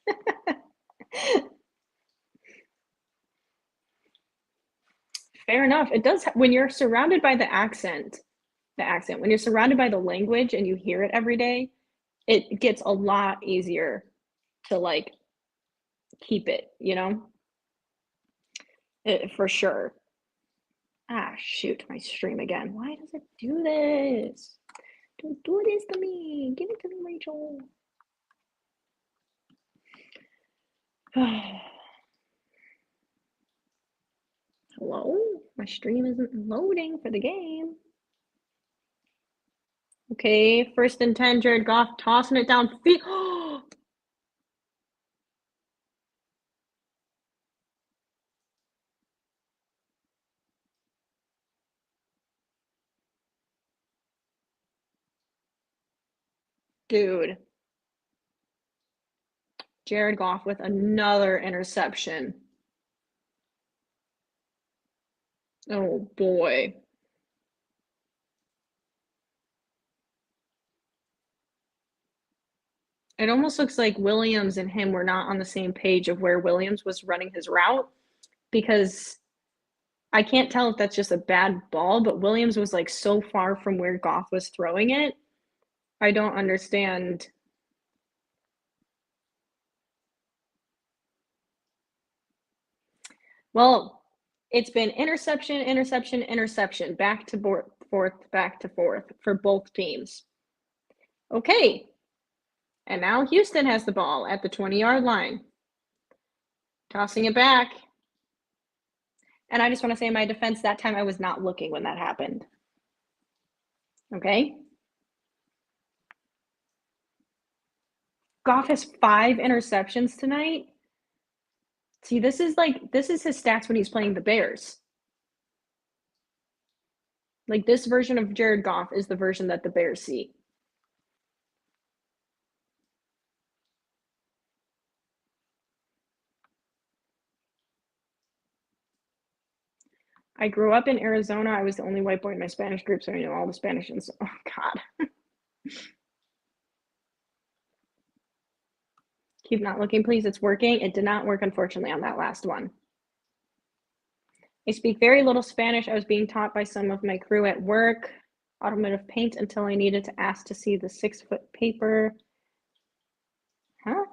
Fair enough. It does, when you're surrounded by the accent, when you're surrounded by the language and you hear it every day, it gets a lot easier to like keep it, for sure. Shoot, my stream again. Why does it do this? Don't do this to me. Give it to me, Rachel. Hello? My stream isn't loading for the game. Okay, 1st and 10, Jared Goff tossing it downfield. Dude. Jared Goff with another interception. Oh boy. It almost looks like Williams and him were not on the same page of where Williams was running his route, because I can't tell if that's just a bad ball, but Williams was like so far from where Goff was throwing it. I don't understand. Well, it's been interception, interception, interception, back to forth, back to forth for both teams. Okay. And now Houston has the ball at the 20-yard line. Tossing it back. And I just want to say in my defense, that time I was not looking when that happened. Okay? Goff has 5 interceptions tonight. See, this is his stats when he's playing the Bears. Like, this version of Jared Goff is the version that the Bears see. I grew up in Arizona. I was the only white boy in my Spanish group, so I knew all the Spanish. And so, oh, God. Keep not looking, please. It's working. It did not work, unfortunately, on that last one. I speak very little Spanish. I was being taught by some of my crew at work automotive paint until I needed to ask to see the 6-foot paper. Huh?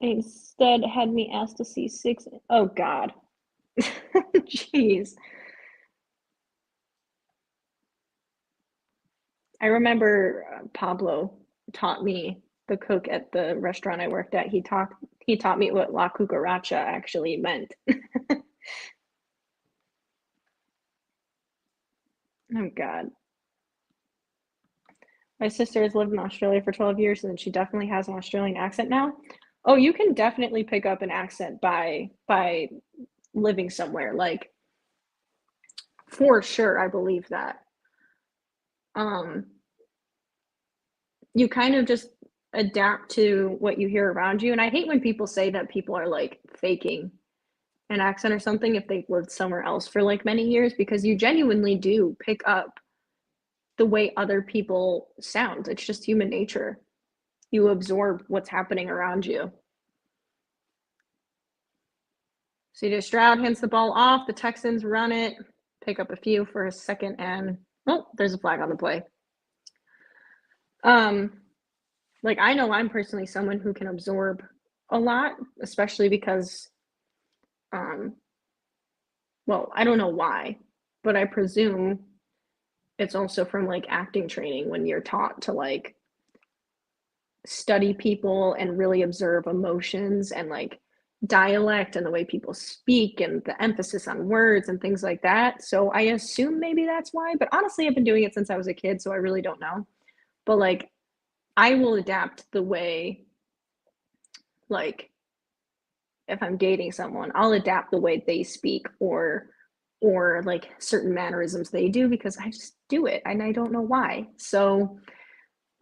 Instead, had me ask to see 6. Oh, God. Jeez. I remember Pablo taught me, the cook at the restaurant I worked at. He taught me what La Cucaracha actually meant. Oh, God. My sister has lived in Australia for 12 years, and she definitely has an Australian accent now. Oh, you can definitely pick up an accent by living somewhere, like, for sure, I believe that. Um, you kind of just adapt to what you hear around you, and I hate when people say that people are, like, faking an accent or something if they've lived somewhere else for, like, many years, because you genuinely do pick up the way other people sound. It's just human nature. You absorb what's happening around you. CJ Stroud hands the ball off. The Texans run it, pick up a few for a second, and oh, there's a flag on the play. Like, I know I'm personally someone who can absorb a lot, especially because, well, I don't know why, but I presume it's also from like acting training when you're taught to like study people and really observe emotions and like dialect and the way people speak and the emphasis on words and things like that. So I assume maybe that's why, but honestly, I've been doing it since I was a kid, so I really don't know. But like, I will adapt the way, like, if I'm dating someone, I'll adapt the way they speak or like certain mannerisms they do because I just do it and I don't know why. So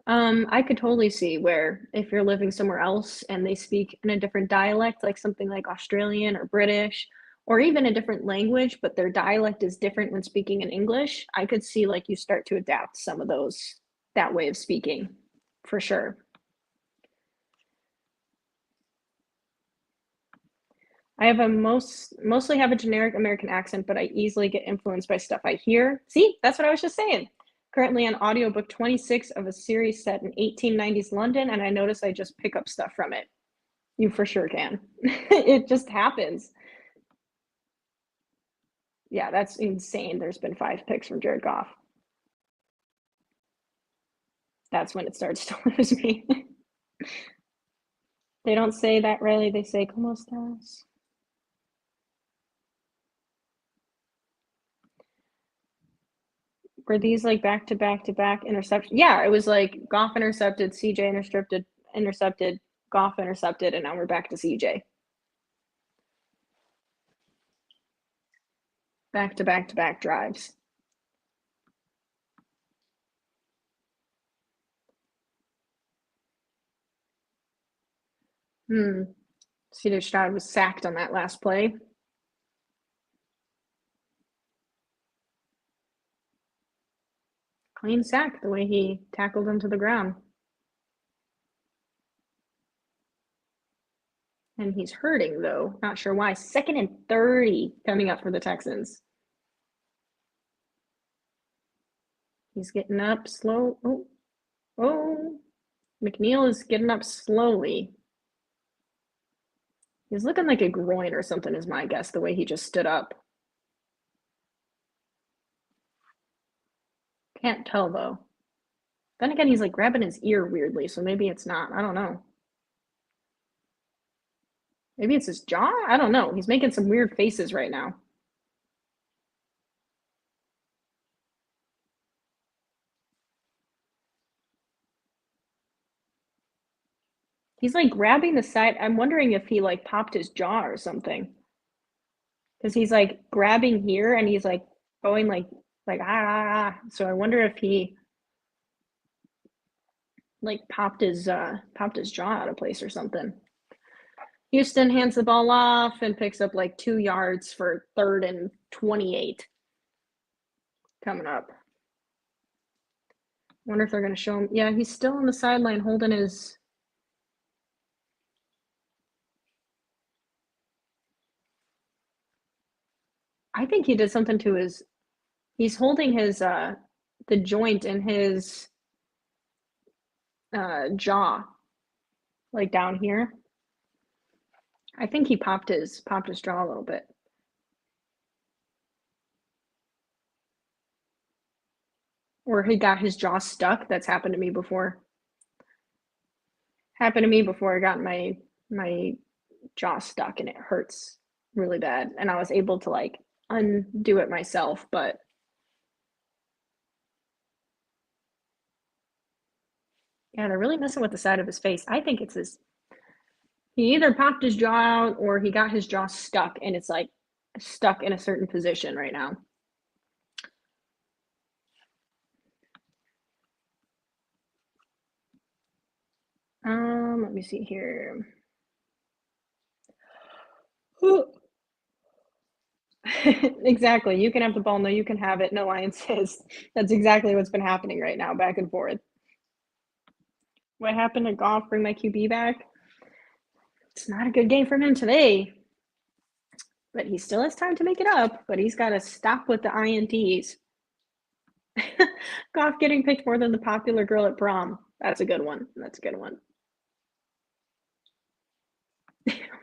I could totally see where if you're living somewhere else and they speak in a different dialect, like something like Australian or British, or even a different language, but their dialect is different when speaking in English, I could see like you start to adapt some of those, that way of speaking, for sure. I have a mostly have a generic American accent, but I easily get influenced by stuff I hear. See, that's what I was just saying. Currently on audiobook 26 of a series set in 1890s London, and I notice I just pick up stuff from it. You for sure can. It just happens. Yeah, that's insane. There's been 5 picks from Jared Goff. That's when it starts to lose me. They don't say that really. They say, ¿Cómo estás? Were these like back to back to back interception? Yeah, it was like Goff intercepted, CJ intercepted, Goff intercepted, and now we're back to CJ. Back to back to back drives. CJ Stroud was sacked on that last play. Clean sack, the way he tackled him to the ground. And he's hurting, though. Not sure why. 2nd and 30 coming up for the Texans. He's getting up slow. Oh. McNeil is getting up slowly. He's looking like a groin or something, is my guess, the way he just stood up. Can't tell, though. Then again, he's like grabbing his ear weirdly, so maybe it's not. I don't know. Maybe it's his jaw? I don't know. He's making some weird faces right now. He's like grabbing the side. I'm wondering if he like popped his jaw or something. because he's like grabbing here and he's like going like ah. So I wonder if he like popped his jaw out of place or something. Houston hands the ball off and picks up like 2 yards for 3rd and 28 coming up. Wonder if they're going to show him. Yeah, he's still on the sideline holding his. I think he did something to his. He's holding his the joint in his jaw, like down here. I think he popped his jaw a little bit. Or he got his jaw stuck. That's happened to me before. Happened to me before. I got my jaw stuck and it hurts really bad. And I was able to like undo it myself, but yeah, they're really messing with the side of his face. I think it's his. He either popped his jaw out or he got his jaw stuck and it's like stuck in a certain position right now. Let me see here. Exactly. You can have the ball. No, you can have it. No, I insist. That's exactly what's been happening right now, back and forth. What happened to Goff? Bring my QB back. It's not a good game for him today, but he still has time to make it up. But he's got to stop with the INTs. Goff getting picked more than the popular girl at prom. That's a good one. That's a good one.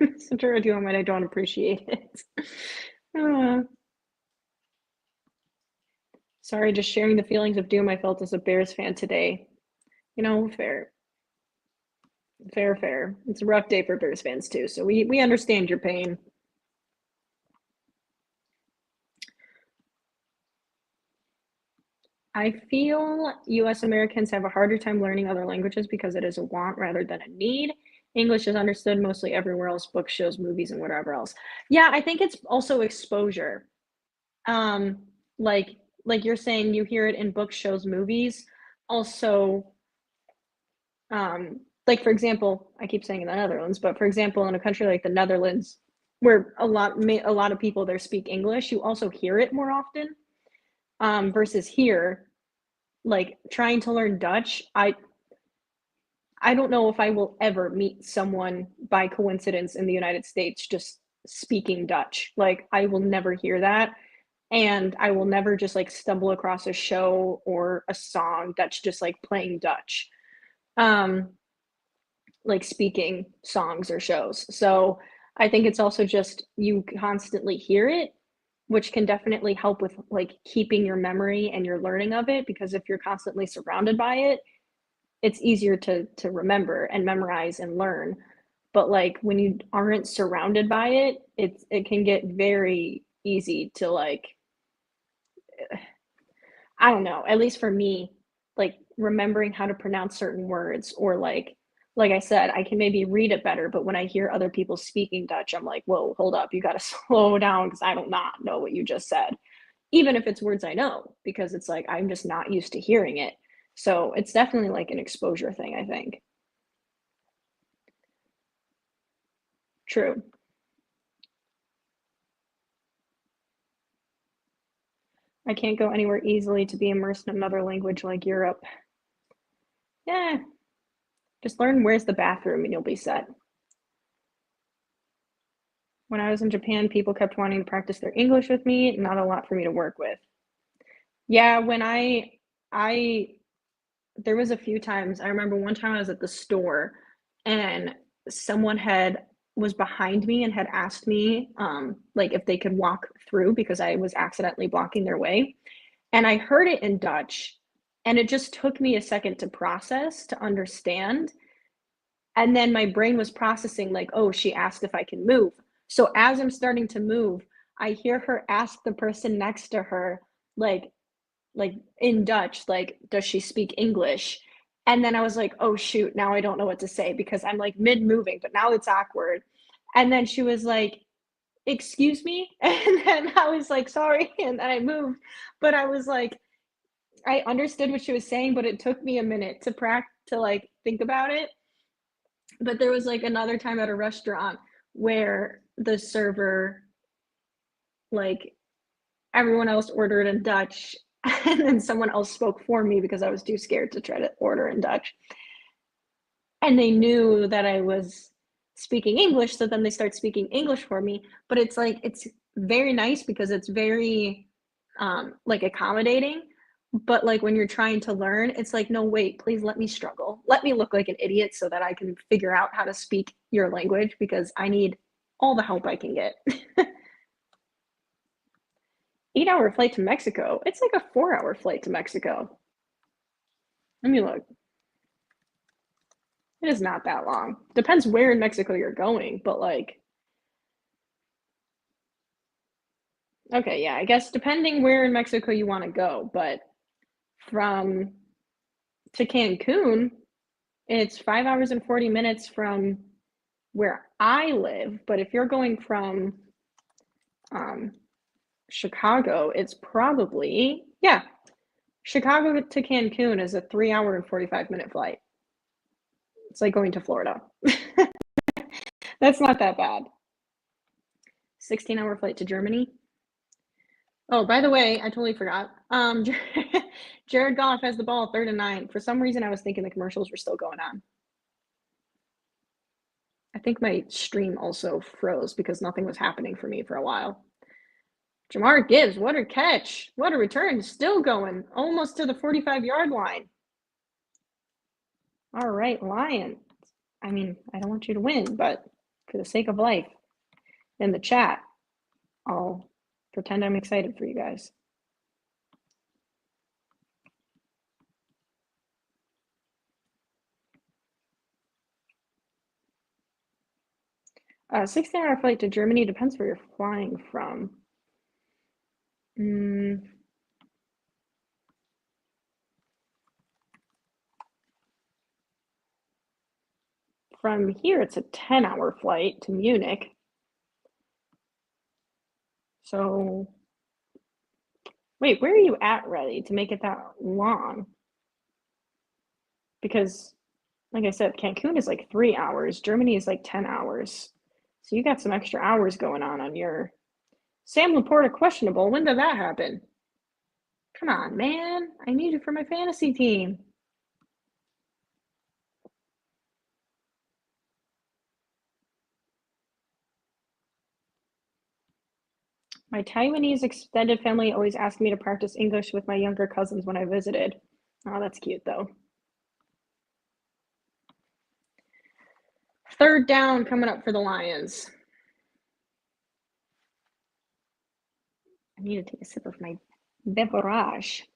Centura do when I don't appreciate it. Sorry, just sharing the feelings of doom I felt as a Bears fan today. You know, fair. Fair. It's a rough day for Bears fans too, so we understand your pain. I feel US Americans have a harder time learning other languages because it is a want rather than a need. English is understood mostly everywhere else, books, shows, movies, and whatever else. Yeah, I think it's also exposure. Um, like you're saying, you hear it in books, shows, movies. Also, like for example, I keep saying in the Netherlands, but for example, in a country like the Netherlands, where a lot of people there speak English, you also hear it more often. Versus here, like trying to learn Dutch, I don't know if I will ever meet someone by coincidence in the United States just speaking Dutch. Like I will never hear that. And I will never just like stumble across a show or a song that's just like playing Dutch. Like speaking songs or shows. So I think it's also just you constantly hear it, which can definitely help with like keeping your memory and your learning of it, because if you're constantly surrounded by it, it's easier to remember and memorize and learn. But like when you aren't surrounded by it, it can get very easy to like, I don't know, at least for me, like remembering how to pronounce certain words, or like I said, I can maybe read it better, but when I hear other people speaking Dutch, I'm like, whoa, hold up, you got to slow down because I do not know what you just said, even if it's words I know, because it's like I'm just not used to hearing it. So it's definitely like an exposure thing, I think. True. I can't go anywhere easily to be immersed in another language like Europe. Yeah, just learn where's the bathroom and you'll be set. When I was in Japan, people kept wanting to practice their English with me, not a lot for me to work with. Yeah, when I there was a few times. I remember one time I was at the store and someone had was behind me and had asked me like if they could walk through because I was accidentally blocking their way. And I heard it in Dutch and it just took me a second to process, to understand. And then my brain was processing like, oh, she asked if I can move. So as I'm starting to move, I hear her ask the person next to her, like, like in Dutch, like, does she speak English? And then I was like, oh shoot, now I don't know what to say because I'm like mid moving, but now it's awkward. And then she was like, excuse me? And then I was like, sorry. And then I moved. But I was like, I understood what she was saying, but it took me a minute to like think about it. But there was like another time at a restaurant where the server, like, everyone else ordered in Dutch, and then someone else spoke for me because I was too scared to try to order in Dutch. And they knew that I was speaking English, so then they start speaking English for me. But it's like, it's very nice because it's very like accommodating. But like when you're trying to learn, it's like, no, wait, please let me struggle. Let me look like an idiot so that I can figure out how to speak your language because I need all the help I can get. 8-hour flight to Mexico. It's like a 4-hour flight to Mexico. Let me look. It is not that long. Depends where in Mexico you're going, but like, okay, yeah, I guess depending where in Mexico you want to go, but from to Cancun, it's 5 hours and 40 minutes from where I live. But if you're going from um, Chicago, it's probably, yeah, Chicago to Cancun is a 3 hour and 45-minute flight. It's like going to Florida. That's not that bad. 16-hour flight to Germany. Oh, by the way, I totally forgot. Jared Goff has the ball 3rd and 9. For some reason, I was thinking the commercials were still going on. I think my stream also froze because nothing was happening for me for a while. Jamar Gibbs, what a catch. What a return. Still going. Almost to the 45-yard line. All right, Lions. I mean, I don't want you to win, but for the sake of life, in the chat, I'll pretend I'm excited for you guys. 16-hour flight to Germany depends where you're flying from. From here, it's a 10-hour flight to Munich. So, wait, where are you at, Reddy, to make it that long? Because, like I said, Cancun is like 3 hours. Germany is like 10 hours. So you got some extra hours going on your... Sam Laporta questionable. When did that happen? Come on, man. I need you for my fantasy team. My Taiwanese extended family always asked me to practice English with my younger cousins when I visited. Oh, that's cute, though. 3rd down coming up for the Lions. I need to take a sip of my beverage.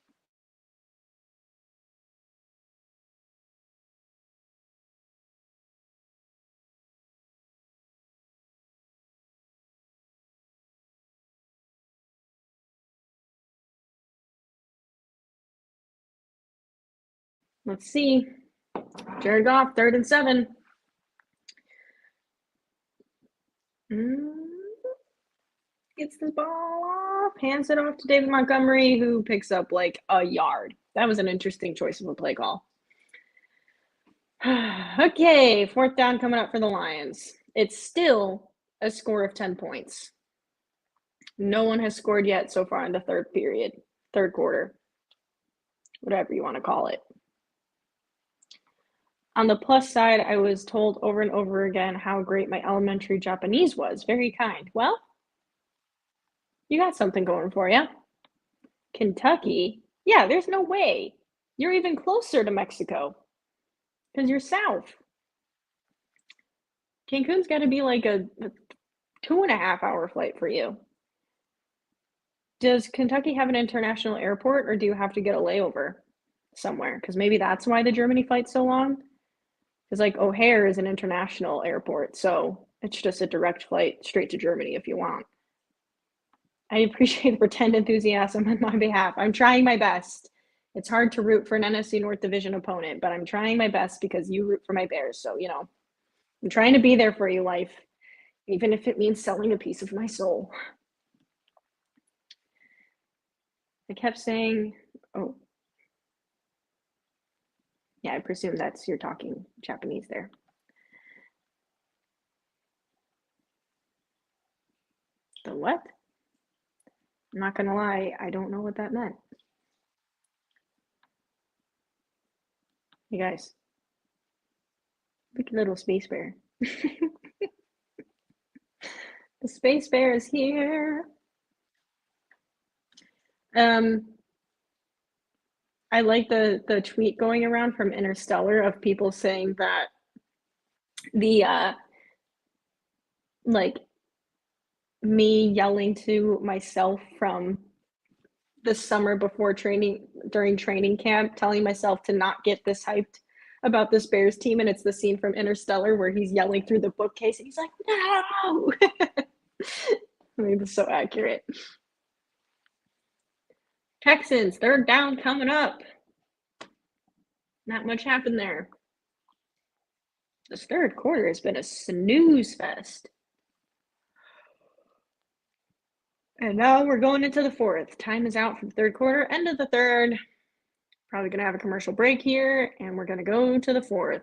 Let's see. Jared Goff, 3rd and 7. Gets the ball off, hands it off to David Montgomery, who picks up like a yard. That was an interesting choice of a play call. Okay, 4th down coming up for the Lions. It's still a score of 10 points. No one has scored yet so far in the 3rd quarter, whatever you want to call it. On the plus side, I was told over and over again how great my elementary Japanese was. Very kind. Well, you got something going for you. Kentucky? Yeah, there's no way. You're even closer to Mexico because you're south. Cancun's got to be like a 2.5-hour flight for you. Does Kentucky have an international airport, or do you have to get a layover somewhere? Because maybe that's why the Germany flight's so long. Because like O'Hare is an international airport, so it's just a direct flight straight to Germany if you want. I appreciate the pretend enthusiasm on my behalf. I'm trying my best. It's hard to root for an NFC North Division opponent, but I'm trying my best because you root for my Bears. So, I'm trying to be there for you, life. even if it means selling a piece of my soul. I kept saying, oh, yeah, I presume that's you're talking Japanese there. The what? I'm not gonna lie, I don't know what that meant. Hey guys, look at little space bear. The space bear is here. I like the tweet going around from Interstellar of people saying that the like me yelling to myself from the summer before during training camp, telling myself to not get this hyped about this Bears team, and it's the scene from Interstellar where he's yelling through the bookcase and he's like, no. I mean, it's so accurate. Texans, third down coming up. Not much happened there. This third quarter has been a snooze fest. And now we're going into the fourth. Time is out for the third quarter, end of the third. Probably going to have a commercial break here, and we're going to go to the fourth.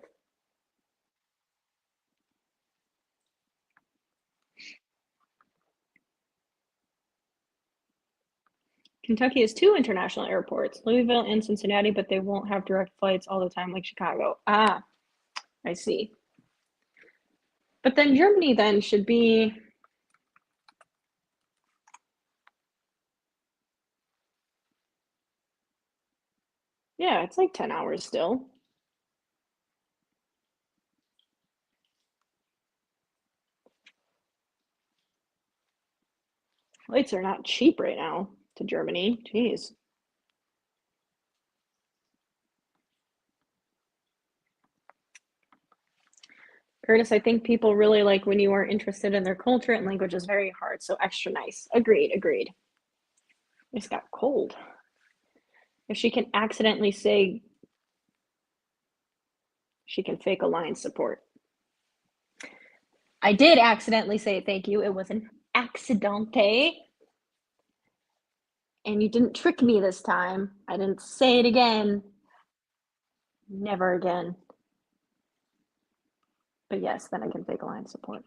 Kentucky has 2 international airports, Louisville and Cincinnati, but they won't have direct flights all the time like Chicago. Ah, I see. But then Germany then should be... Yeah, it's like 10 hours still. Flights are not cheap right now to Germany. Jeez. Curtis, I think people really like when you are interested in their culture, and language is very hard, so extra nice. Agreed, agreed. I just got cold. If she can accidentally say, she can fake a line support. I did accidentally say thank you. It was an accidente. And you didn't trick me this time. I didn't say it again. Never again. But yes, then I can fake a line support.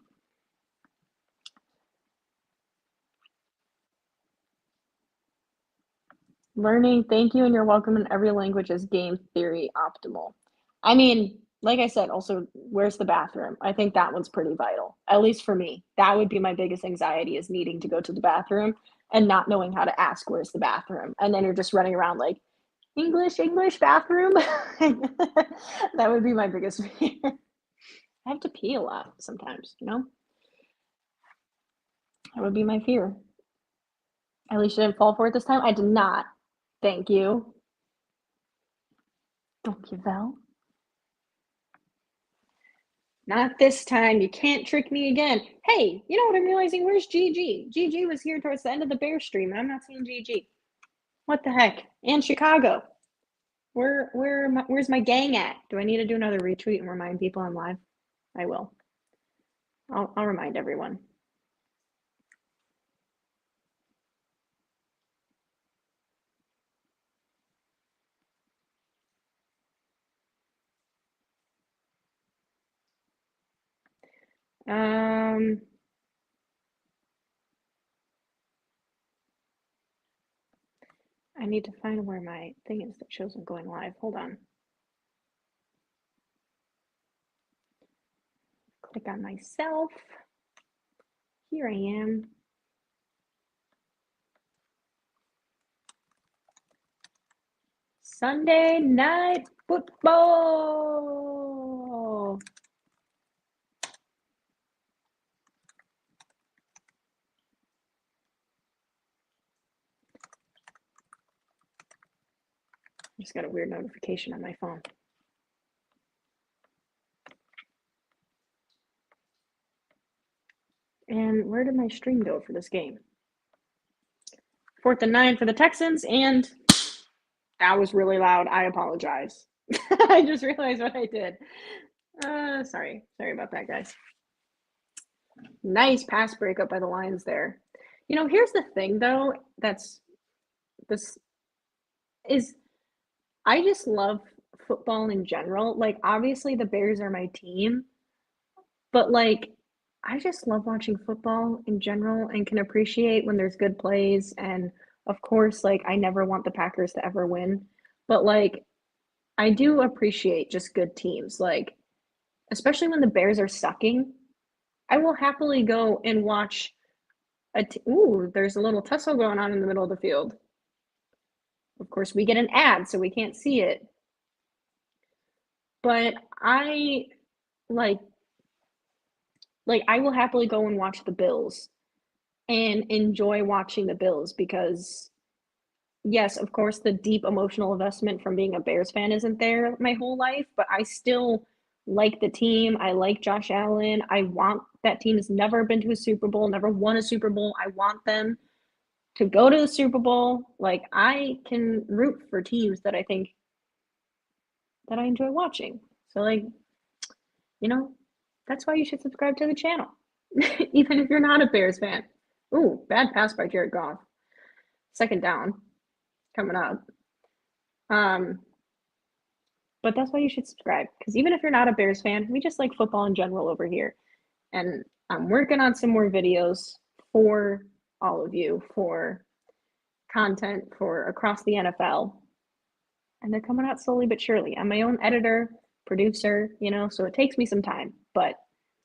Learning thank you and you're welcome in every language is game theory optimal. I mean, like I said, also, where's the bathroom? I think that one's pretty vital, at least for me. That would be my biggest anxiety, is needing to go to the bathroom and not knowing how to ask where's the bathroom. And then you're just running around like, English, bathroom. That would be my biggest fear. I have to pee a lot sometimes, you know? That would be my fear. At least you didn't fall for it this time. I did not. Thank you. Dankjewel. Not this time. You can't trick me again. Hey, you know what I'm realizing? Where's GG? GG was here towards the end of the Bear stream, and I'm not seeing GG. What the heck? And Chicago. Where's my gang at? Do I need to do another retweet and remind people I'm live? I will. I'll remind everyone. I need to find where my thing is that shows I'm going live. Hold on. Click on myself. Here I am. Sunday Night Football. I just got a weird notification on my phone. And where did my stream go for this game? 4th and 9 for the Texans, and that was really loud. I apologize. I just realized what I did. Sorry about that, guys. Nice pass breakup by the Lions there. Here's the thing though, this is I just love football in general. Like, obviously the Bears are my team, but like I just love watching football in general and can appreciate when there's good plays. And of course, like I never want the Packers to ever win, but like I do appreciate just good teams. Like, especially when the Bears are sucking, I will happily go and watch ooh, there's a little tussle going on in the middle of the field. Of course, we get an ad, so we can't see it. But I like I will happily go and watch the Bills and enjoy watching the Bills because yes, of course, the deep emotional investment from being a Bears fan isn't there my whole life, but I still like the team. I like Josh Allen. I want that team has never been to a Super Bowl, never won a Super Bowl. I want them to go to the Super Bowl. Like I can root for teams that I think that I enjoy watching. So like, you know, that's why you should subscribe to the channel. Even if you're not a Bears fan. Ooh, bad pass by Jared Goff. Second down coming up. But that's why you should subscribe. Because even if you're not a Bears fan, we just like football in general over here. And I'm working on some more videos for all of you for content for across the NFL. And they're coming out slowly but surely. I'm my own editor, producer, so it takes me some time, but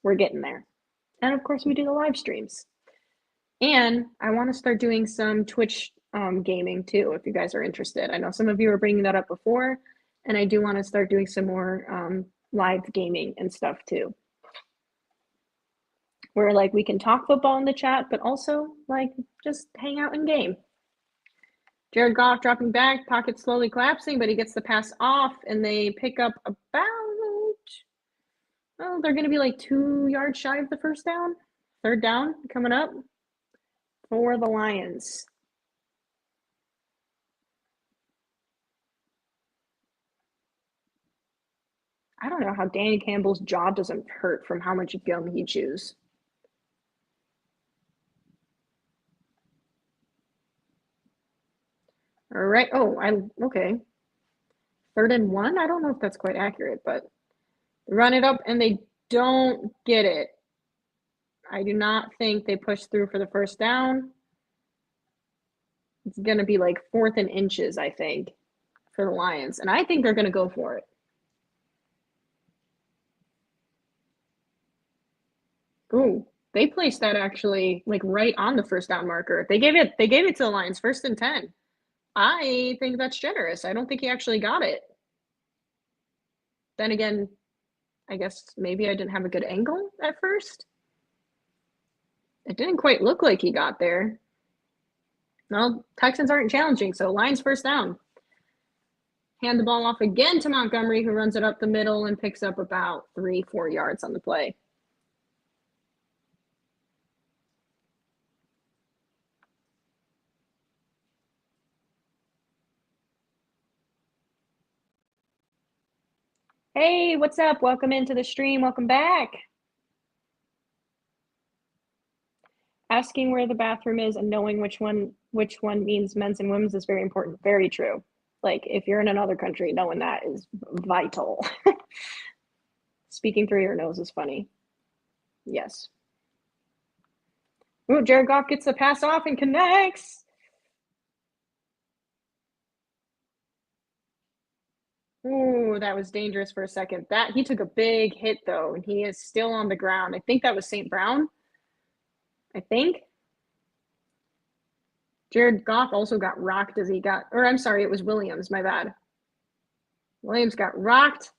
we're getting there. And of course, we do the live streams. And I want to start doing some Twitch gaming too, if you guys are interested. I know some of you were bringing that up before, and I do want to start doing some more live gaming and stuff too. Where like we can talk football in the chat, but also like just hang out and game. Jared Goff dropping back, pocket slowly collapsing, but he gets the pass off, and they pick up about, they're going to be like 2 yards shy of the first down. Third down coming up for the Lions. I don't know how Danny Campbell's jaw doesn't hurt from how much gum he chews. All right. Oh, okay. 3rd and 1. I don't know if that's quite accurate, but run it up and they don't get it. I do not think they push through for the first down. It's going to be like 4th and inches, I think, for the Lions. And I think they're going to go for it. Ooh, they placed that actually like right on the first down marker. They gave it to the Lions 1st and 10. I think that's generous. I don't think he actually got it. Then again, I guess maybe I didn't have a good angle at first. It didn't quite look like he got there. No, Texans aren't challenging, so Lions 1st down. Hand the ball off again to Montgomery, who runs it up the middle and picks up about 3-4 yards on the play. Hey, what's up? Welcome into the stream. Welcome back. Asking where the bathroom is and knowing which one means men's and women's is very important. Very true. Like if you're in another country, knowing that is vital. Speaking through your nose is funny. Yes. Ooh, Jared Goff gets the pass off and connects. Ooh, that was dangerous for a second. He took a big hit though, and he is still on the ground. I think that was St. Brown. I think. Jared Goff also got rocked as I'm sorry, it was Williams, my bad. Williams got rocked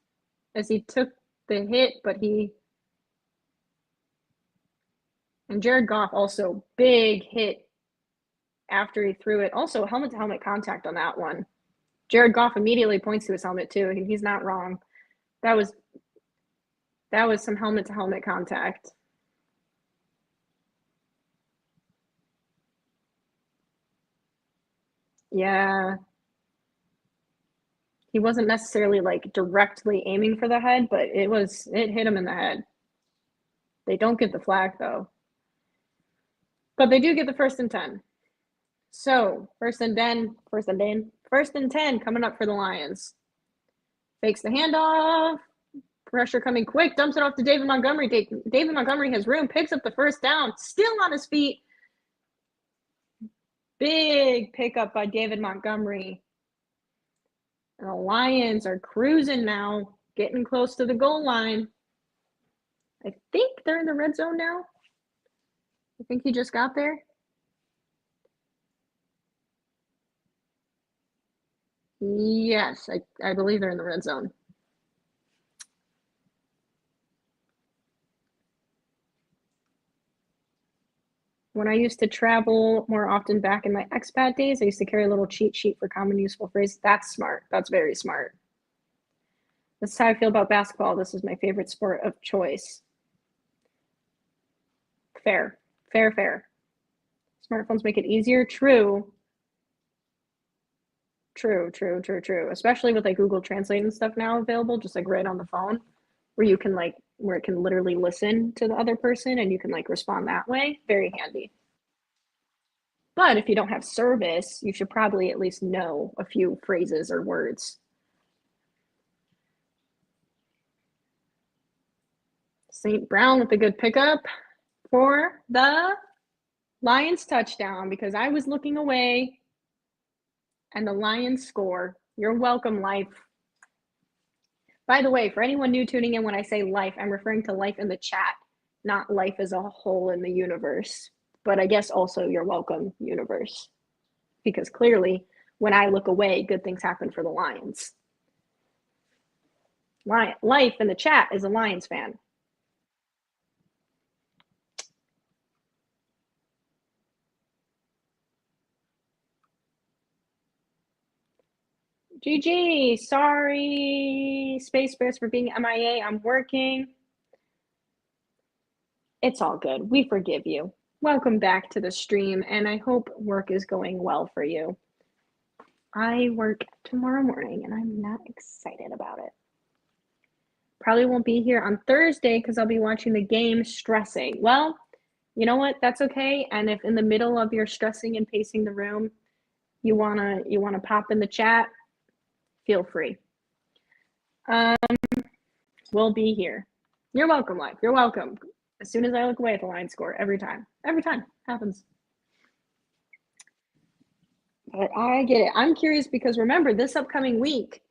as he took the hit, and Jared Goff also big hit after he threw it. Also helmet-to-helmet contact on that one. Jared Goff immediately points to his helmet too, and he's not wrong. That was some helmet-to-helmet contact. Yeah. He wasn't necessarily like directly aiming for the head, but it hit him in the head. They don't get the flag, though. But they do get the 1st and 10. So, first and 10 coming up for the Lions. Fakes the handoff. Pressure coming quick. Dumps it off to David Montgomery. David Montgomery has room. Picks up the 1st down. Still on his feet. Big pickup by David Montgomery. And the Lions are cruising now. Getting close to the goal line. I think they're in the red zone now. I think he just got there. Yes, I believe they're in the red zone. When I used to travel more often back in my expat days, I used to carry a little cheat sheet for common useful phrases. That's smart. That's very smart. This is how I feel about basketball. This is my favorite sport of choice. Fair. Fair. Smartphones make it easier. True. Especially with like Google Translate and stuff now available, just like right on the phone, where you can where it can literally listen to the other person and you can like respond that way. Very handy. But if you don't have service, you should probably at least know a few phrases or words. St. Brown with a good pickup for the Lions touchdown because I was looking away and the Lions score. You're welcome, life. By the way, for anyone new tuning in, when I say life, I'm referring to life in the chat, not life as a whole in the universe. But I guess also you're welcome, universe. Because clearly, when I look away, good things happen for the Lions. Life in the chat is a Lions fan. GG, sorry, Space Bears, for being MIA. I'm working. It's all good. We forgive you. Welcome back to the stream, and I hope work is going well for you. I work tomorrow morning, and I'm not excited about it. Probably won't be here on Thursday because I'll be watching the game stressing. Well, you know what? That's okay. And if in the middle of your stressing and pacing the room, you wanna pop in the chat, feel free. We'll be here. You're welcome, life. You're welcome. As soon as I look away at the line score, every time happens. But I get it. I'm curious because remember, this upcoming week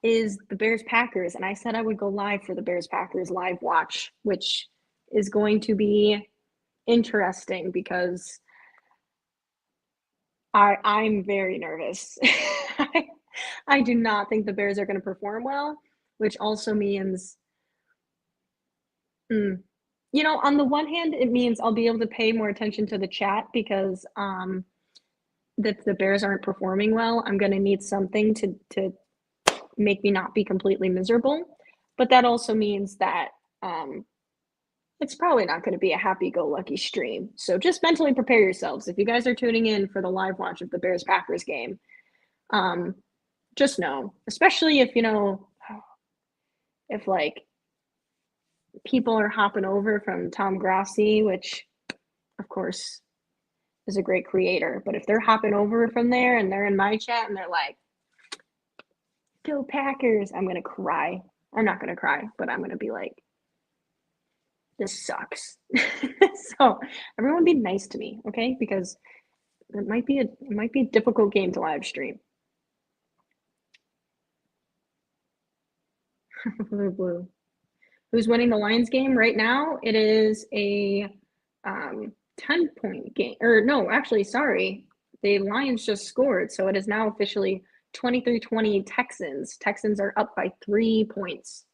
is the Bears-Packers, and I said I would go live for the Bears-Packers live watch, which is going to be interesting because I'm very nervous. I do not think the Bears are going to perform well, which also means, on the one hand, it means I'll be able to pay more attention to the chat because if the Bears aren't performing well, I'm going to need something to make me not be completely miserable. But that also means that it's probably not going to be a happy-go-lucky stream. So just mentally prepare yourselves. If you guys are tuning in for the live watch of the Bears-Packers game, just know, especially if, if like people are hopping over from Tom Grassi, which of course is a great creator, but if they're hopping over from there and they're in my chat and they're like, go Packers, I'm going to cry. I'm not going to cry, but I'm going to be like, this sucks. So everyone be nice to me, okay? Because it might be a difficult game to live stream. Blue. Who's winning the Lions game right now? It is a 10-point game. Or no, actually, sorry. The Lions just scored, so it is now officially 23-20 Texans. Texans are up by 3 points.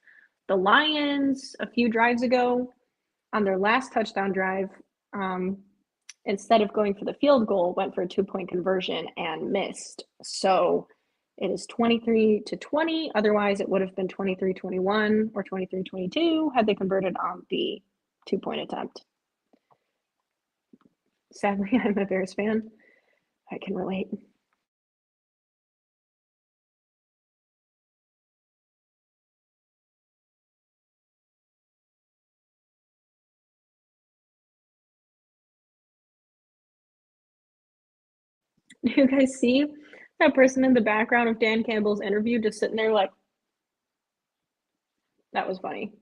The Lions, a few drives ago, on their last touchdown drive, instead of going for the field goal, went for a 2-point conversion and missed. So it is 23-20. Otherwise, it would have been 23-21 or 23-22 had they converted on the 2-point attempt. Sadly, I'm a Bears fan. I can relate. You guys see that person in the background of Dan Campbell's interview just sitting there like, that was funny.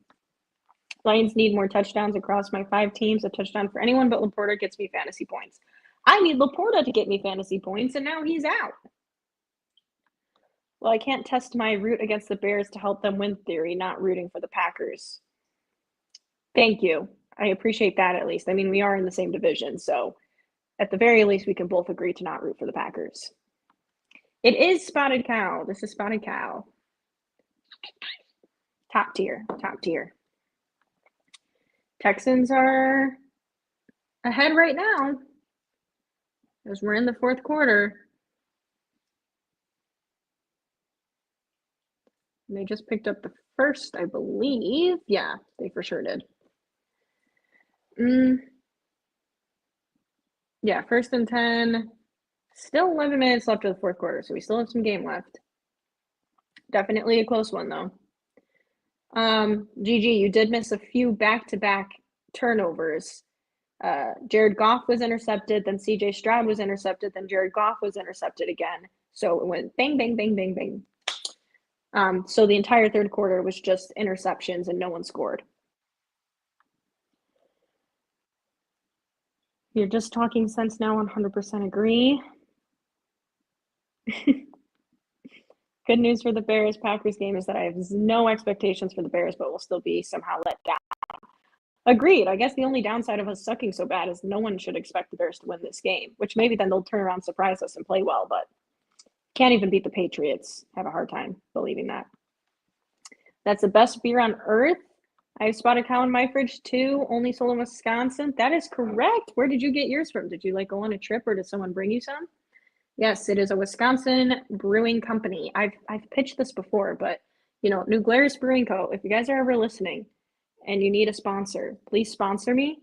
Lions need more touchdowns across my 5 teams. A touchdown for anyone but Laporta gets me fantasy points. I need Laporta to get me fantasy points, and now he's out. Well, I can't test my root against the Bears to help them win theory, not rooting for the Packers. Thank you. I appreciate that at least. I mean, we are in the same division, so at the very least, we can both agree to not root for the Packers. It is Spotted Cow. This is Spotted Cow. Top tier. Top tier. Texans are ahead right now as we're in the fourth quarter. And they just picked up the first, I believe. Yeah, they for sure did. Yeah, 1st and 10. Still 11 minutes left of the fourth quarter, so we still have some game left. Definitely a close one, though. GG, you did miss a few back-to-back turnovers. Jared Goff was intercepted, then CJ Stroud was intercepted, then Jared Goff was intercepted again. So it went bang, bang, bang, bang, bang. So the entire third quarter was just interceptions and no one scored. You're just talking sense now, 100% agree. Good news for the Bears-Packers game is that I have no expectations for the Bears, but will still be somehow let down. Agreed. I guess the only downside of us sucking so bad is no one should expect the Bears to win this game, which maybe then they'll turn around, surprise us, and play well, but can't even beat the Patriots. Have a hard time believing that. That's the best beer on earth. I have Spotted Cow in my fridge too, only sold in Wisconsin. That is correct. Where did you get yours from? Did you go on a trip or did someone bring you some? Yes, it is a Wisconsin brewing company. I've pitched this before, but New Glarus Brewing Co. If you guys are ever listening and you need a sponsor, please sponsor me.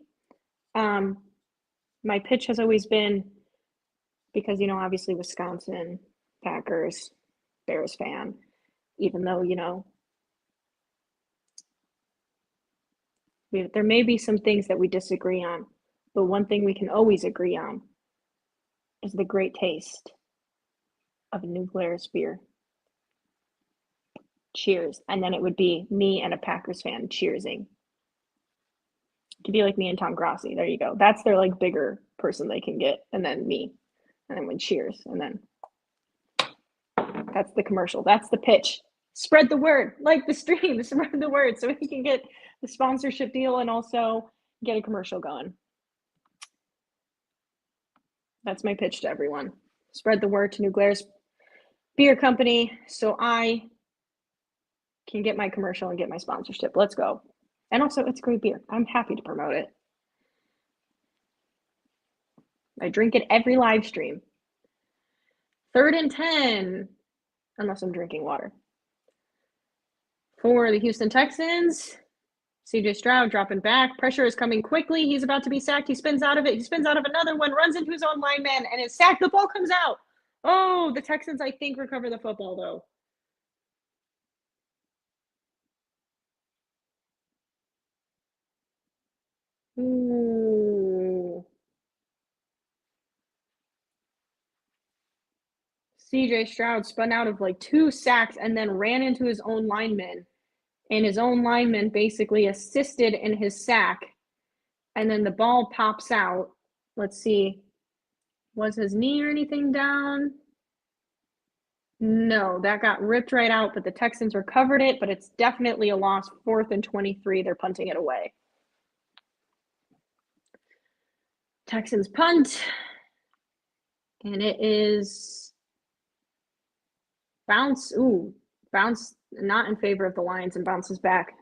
My pitch has always been because obviously Wisconsin, Packers, Bears fan, even though there may be some things that we disagree on, but one thing we can always agree on is the great taste of a New Glarus beer. Cheers. And then it would be me and a Packers fan cheersing. It could be like me and Tom Grossi. There you go. That's their bigger person they can get. And then me. And then when cheers. And then that's the commercial. That's the pitch. Spread the word. Like the stream. Spread the word so we can get the sponsorship deal and also get a commercial going. That's my pitch to everyone. Spread the word to New Glarus Beer Company so I can get my commercial and get my sponsorship. Let's go. And also, it's great beer. I'm happy to promote it. I drink it every live stream. 3rd and 10, unless I'm drinking water. For the Houston Texans, CJ Stroud dropping back. Pressure is coming quickly. He's about to be sacked. He spins out of it. He spins out of another one, runs into his own lineman, and is sacked. The ball comes out. Oh, the Texans, I think, recover the football, though. Ooh. CJ Stroud spun out of 2 sacks and then ran into his own lineman. And his own lineman basically assisted in his sack. And then the ball pops out. Let's see. Was his knee or anything down? No, that got ripped right out, but the Texans recovered it, but it's definitely a loss. 4th and 23. They're punting it away. Texans punt. And it is bounce. Ooh, bounce not in favor of the Lions and bounces back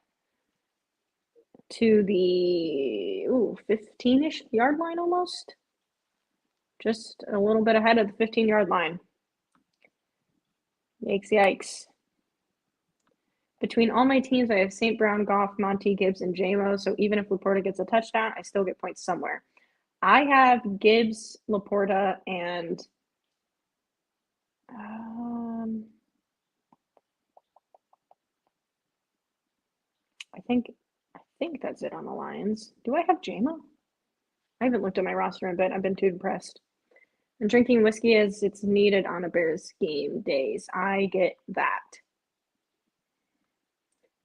to the 15-ish yard line almost. Just a little bit ahead of the 15-yard line. Yikes, yikes. Between all my teams, I have St. Brown, Goff, Monty, Gibbs, and JMO. So even if Laporta gets a touchdown, I still get points somewhere. I have Gibbs, Laporta, and I think that's it on the Lions. Do I have JMO? I haven't looked at my roster in a bit. I've been too depressed. And drinking whiskey as it's needed on a Bears game days. I get that.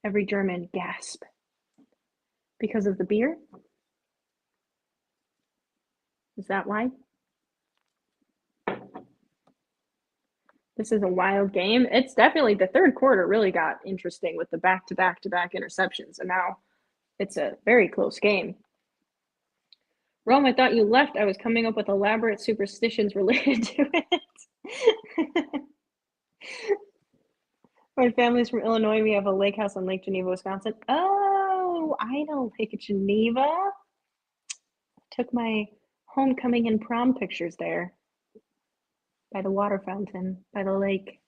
Every German gasp. Because of the beer? Is that why? This is a wild game. It's definitely the third quarter really got interesting with the back-to-back-to-back interceptions, and now it's a very close game. Rome, I thought you left. I was coming up with elaborate superstitions related to it. My family's from Illinois. We have a lake house on Lake Geneva, Wisconsin. Oh, I know Lake Geneva. Took my homecoming and prom pictures there. By the water fountain, by the lake.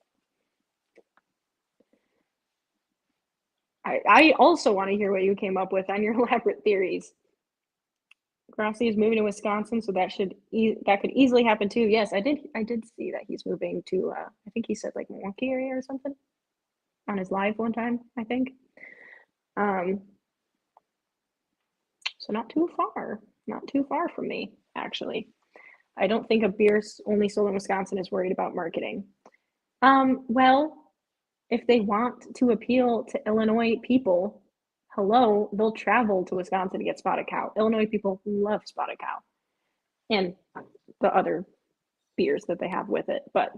I also want to hear what you came up with on your elaborate theories. Grassi is moving to Wisconsin, so that could easily happen too. Yes, I did see that he's moving to I think he said like Milwaukee area or something on his live one time, I think. So not too far from me, actually. I don't think a beer only sold in Wisconsin is worried about marketing. Well, if they want to appeal to Illinois people, hello, they'll travel to Wisconsin to get spotted cow. Illinois people love spotted cow and the other beers that they have with it. But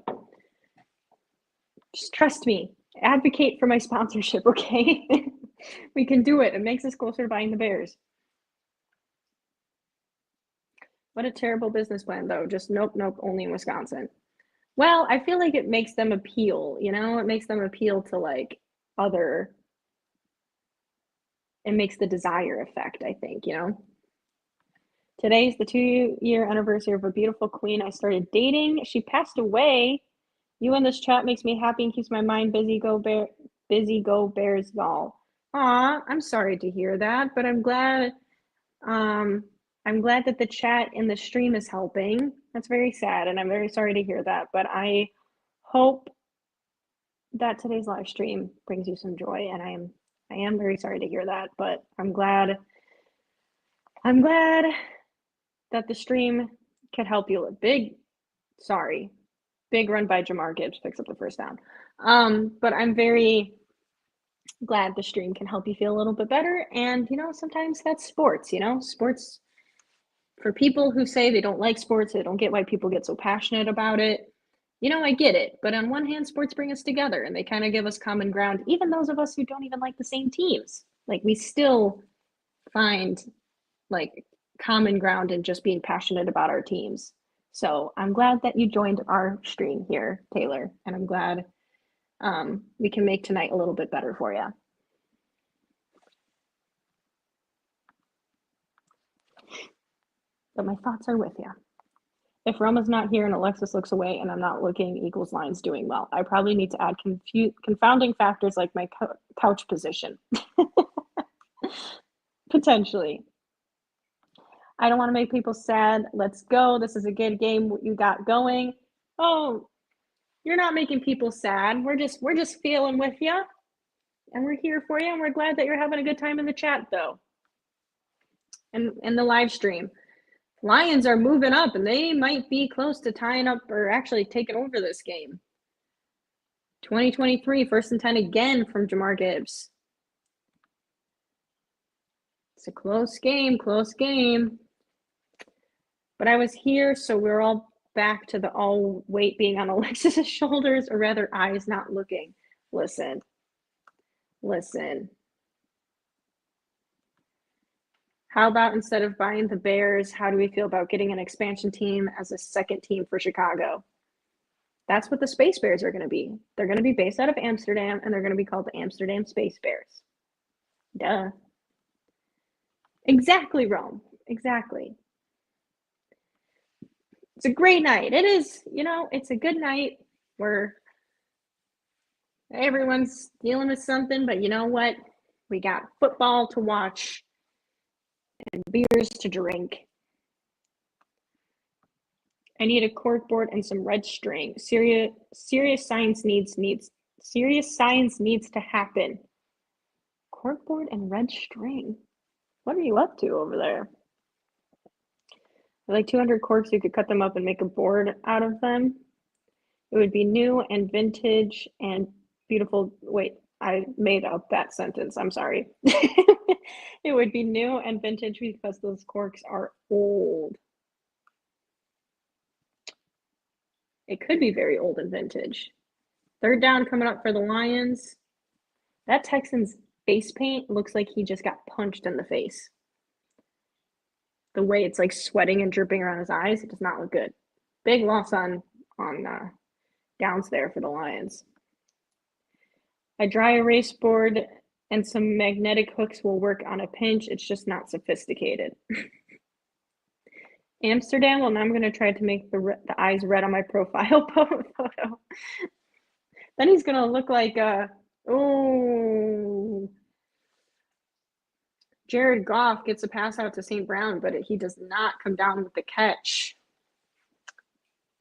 just trust me, advocate for my sponsorship, okay? We can do it. It makes us closer to buying the Bears. What a terrible business plan, though. Just nope, only in Wisconsin. Well, I feel like it makes them appeal, you know? It makes them appeal to like other. It makes the desire effect, I think, you know? Today's the 2-year anniversary of a beautiful queen I started dating. She passed away. You in this chat makes me happy and keeps my mind busy. Go Bears, y'all. Aw, I'm sorry to hear that, but I'm glad that the chat in the stream is helping. That's very sad, and I'm very sorry to hear that, but I hope that today's live stream brings you some joy, and I am very sorry to hear that, but I'm glad that the stream could help you. Big run by Jamar Gibbs picks up the first down. But I'm very glad the stream can help you feel a little bit better. And, you know, sometimes that's sports, you know, sports for people who say they don't like sports, they don't get why people get so passionate about it. You know, I get it. But on one hand, sports bring us together and they kind of give us common ground. Even those of us who don't even like the same teams, like we still find like common ground in just being passionate about our teams. So I'm glad that you joined our stream here, Taylor, and I'm glad we can make tonight a little bit better for you. But my thoughts are with you. If Roma's not here and Alexis looks away and I'm not looking, equals lines doing well. I probably need to add confounding factors like my couch position. Potentially. I don't want to make people sad. Let's go. This is a good game you got going. Oh, you're not making people sad. We're just feeling with you. And we're here for you. And we're glad that you're having a good time in the chat, though. And in the live stream. Lions are moving up, and they might be close to tying up or actually taking over this game. 2023, 1st and 10 again from Jamar Gibbs. It's a close game. But I was here, so we're all back to the all weight being on Alexis's shoulders, or rather eyes not looking. Listen. How about instead of buying the Bears, how do we feel about getting an expansion team as a second team for Chicago? That's what the Space Bears are going to be. They're going to be based out of Amsterdam, and they're going to be called the Amsterdam Space Bears. Duh. Exactly, Rome. Exactly. It's a great night. It is, you know, it's a good night where everyone's dealing with something, but you know what? We got football to watch and beers to drink. I need a corkboard and some red string. Serious science needs to happen. Corkboard and red string. What are you up to over there? like 200 corks, you could cut them up and make a board out of them. It would be new and vintage and beautiful. Wait, I made up that sentence. I'm sorry. It would be new and vintage because those corks are old. It could be very old and vintage. Third down coming up for the Lions. That Texans face paint looks like he just got punched in the face. The way it's like sweating and dripping around his eyes, it does not look good. Big loss on downs there for the Lions. A dry erase board and some magnetic hooks will work on a pinch. It's just not sophisticated. Amsterdam, well, now I'm going to try to make the eyes red on my profile photo. Then he's going to look like, Jared Goff gets a pass out to St. Brown, but he does not come down with the catch.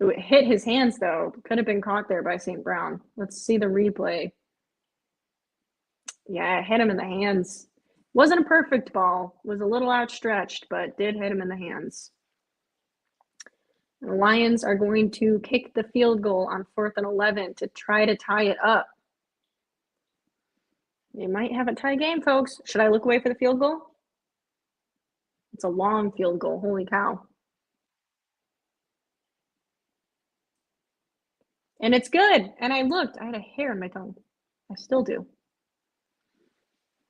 It hit his hands, though. Could have been caught there by St. Brown. Let's see the replay. Yeah, it hit him in the hands. Wasn't a perfect ball. Was a little outstretched, but did hit him in the hands. The Lions are going to kick the field goal on 4th and 11 to try to tie it up. They might have a tie game, folks. Should I look away for the field goal? It's a long field goal. Holy cow. And it's good. And I looked. I had a hair in my tongue. I still do.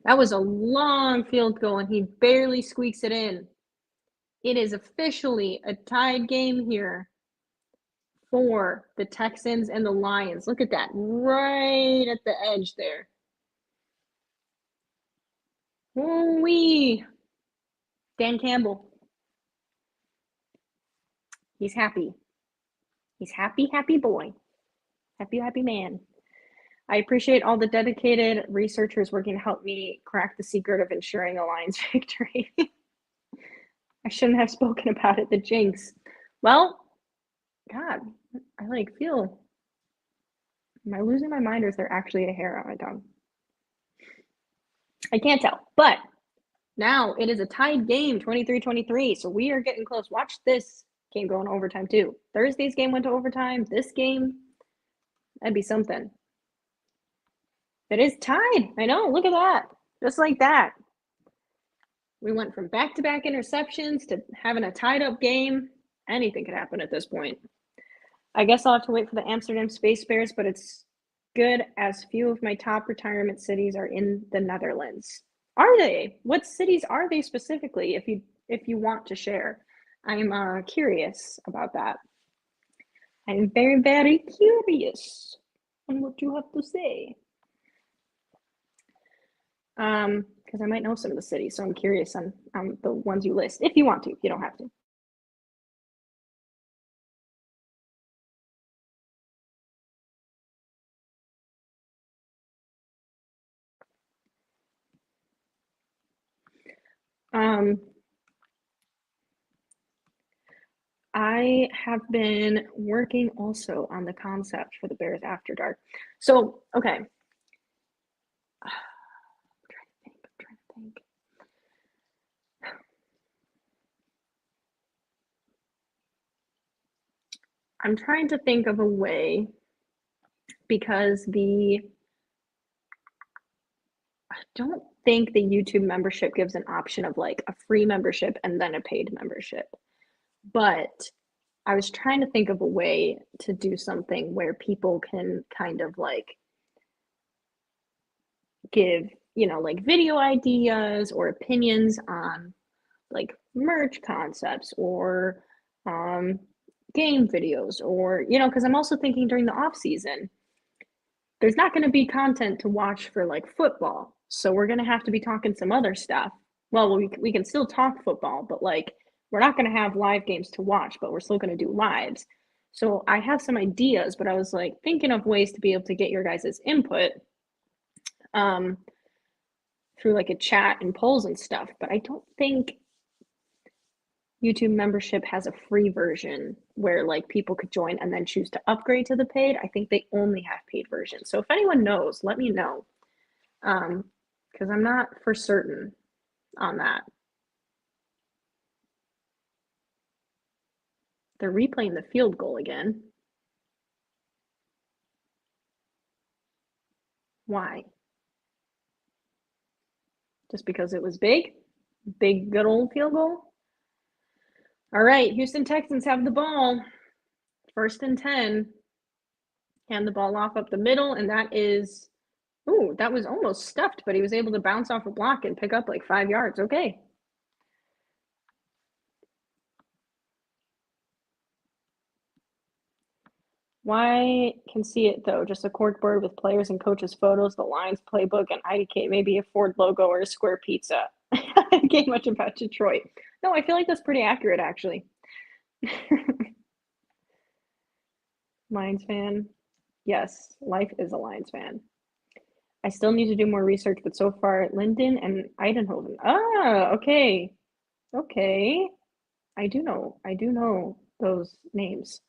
That was a long field goal, and he barely squeaks it in. It is officially a tied game here for the Texans and the Lions. Look at that. Right at the edge there. Ooh-wee. Dan Campbell. He's happy. He's happy, happy boy. Happy, happy man. I appreciate all the dedicated researchers working to help me crack the secret of ensuring a Lions victory. I shouldn't have spoken about it, the jinx. Well, God, I feel, am I losing my mind or is there actually a hair on my tongue? I can't tell, but now it is a tied game, 23-23, so we are getting close. Watch this game go in overtime too. Thursday's game went to overtime. This game, that'd be something. It is tied. I know, look at that. Just like that. We went from back-to-back interceptions to having a tied-up game. Anything could happen at this point. I guess I'll have to wait for the Amsterdam Space Bears, but it's good as few of my top retirement cities are in the Netherlands. Are they? What cities are they specifically, if you want to share? I'm curious about that. I'm very, very curious on what you have to say. Because I might know some of the cities, so I'm curious on the ones you list. If you want to, you don't have to. I have been working also on the concept for the Bears After Dark. So, okay. I'm trying to think. I'm trying to think of a way because I don't think the YouTube membership gives an option of like a free membership and then a paid membership. But I was trying to think of a way to do something where people can kind of like give, like video ideas or opinions on like merch concepts or game videos or, because I'm also thinking during the off season, there's not going to be content to watch for like football. So we're going to have to be talking some other stuff. Well, we can still talk football, but like we're not going to have live games to watch, but we're still going to do lives. So I have some ideas, but I was like thinking of ways to be able to get your guys' input through like a chat and polls and stuff. But I don't think YouTube membership has a free version where like people could join and then choose to upgrade to the paid. I think they only have paid versions. So if anyone knows, let me know. Because I'm not for certain on that. They're replaying the field goal again. Why? Just because it was big? Big, good old field goal? All right, Houston Texans have the ball. 1st and 10. Hand the ball off up the middle, and that is, ooh, that was almost stuffed, but he was able to bounce off a block and pick up like 5 yards. Okay. Why can see it though? Just a corkboard with players and coaches' photos, the Lions playbook, and IDK, maybe a Ford logo or a square pizza. I get much about Detroit. No, I feel like that's pretty accurate actually. Lions fan. Yes, life is a Lions fan. I still need to do more research, but so far, Linden and Eidenhoven. Ah, okay. Okay. I do know those names.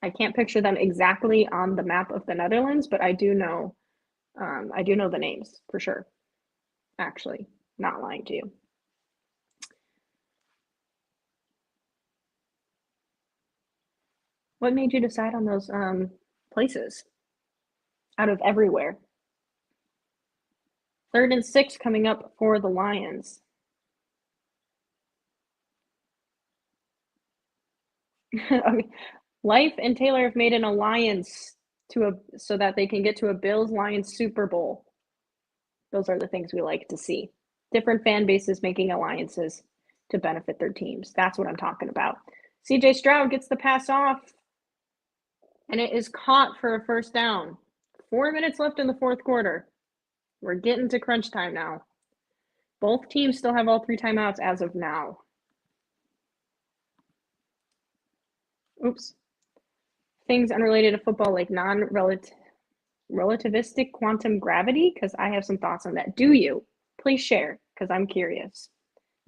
I can't picture them exactly on the map of the Netherlands, but I do know the names for sure. Actually, not lying to you. What made you decide on those places out of everywhere? 3rd and 6 coming up for the Lions. Okay. Life and Taylor have made an alliance so that they can get to a Bills Lions Super Bowl. Those are the things we like to see. Different fan bases making alliances to benefit their teams. That's what I'm talking about. CJ Stroud gets the pass off, and it is caught for a 1st down. 4 minutes left in the 4th quarter. We're getting to crunch time now. Both teams still have all 3 timeouts as of now. Oops. Things unrelated to football like relativistic quantum gravity, because I have some thoughts on that. Do you? Please share, because I'm curious.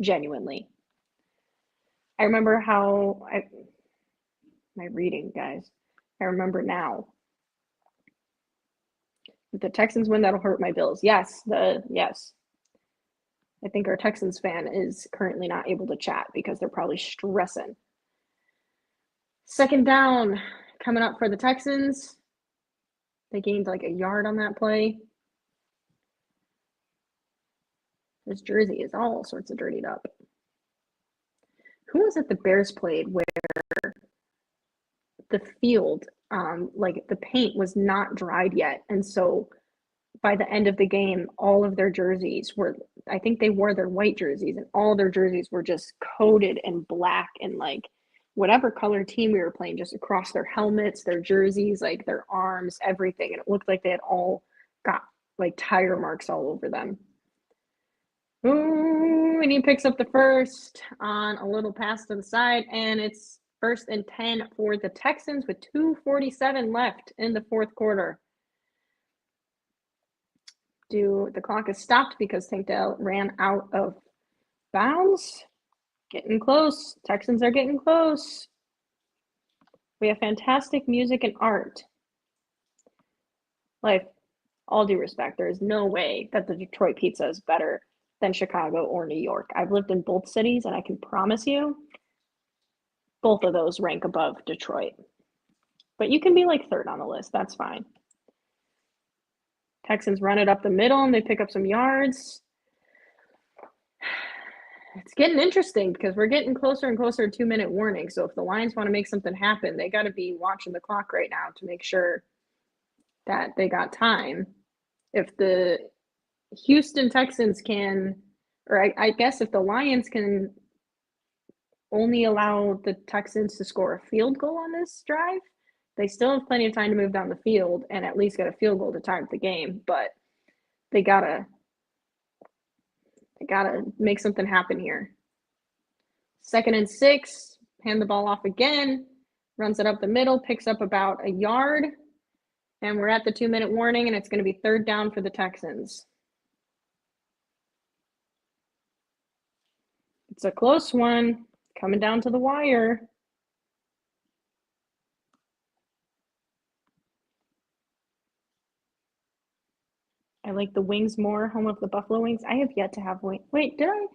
Genuinely. I remember how my reading, guys. I remember now. If the Texans win, that'll hurt my Bills. Yes. I think our Texans fan is currently not able to chat because they're probably stressing. 2nd down coming up for the Texans. They gained like a yard on that play. This jersey is all sorts of dirtied up. Who was it the Bears played where the field, like the paint was not dried yet, and so by the end of the game, all of their jerseys were, I think they wore their white jerseys, and all their jerseys were just coated in black and like whatever color team we were playing, just across their helmets, their jerseys, like their arms, everything. And it looked like they had all got like tire marks all over them. Ooh, and he picks up the 1st on a little pass to the side, and it's 1st and 10 for the Texans with 2:47 left in the 4th quarter. The clock is stopped because Tank Dell ran out of bounds. Getting close. Texans are getting close. We have fantastic music and art. Like, all due respect, there is no way that the Detroit pizza is better than Chicago or New York. I've lived in both cities, and I can promise you both of those rank above Detroit. But you can be like 3rd on the list. That's fine. Texans run it up the middle, and they pick up some yards. It's getting interesting because we're getting closer and closer to 2-minute warning. So if the Lions want to make something happen, they got to be watching the clock right now to make sure that they got time. If the Houston Texans can, or I guess if the Lions can only allow the Texans to score a field goal on this drive, they still have plenty of time to move down the field and at least get a field goal to tie up the game. But they gotta make something happen here. 2nd and 6, hand the ball off again, runs it up the middle, picks up about a yard, and we're at the 2-minute warning, and it's going to be 3rd down for the Texans. It's a close one, coming down to the wire. I like the wings more, home of the Buffalo Wings. I have yet to have wings. Wait, did I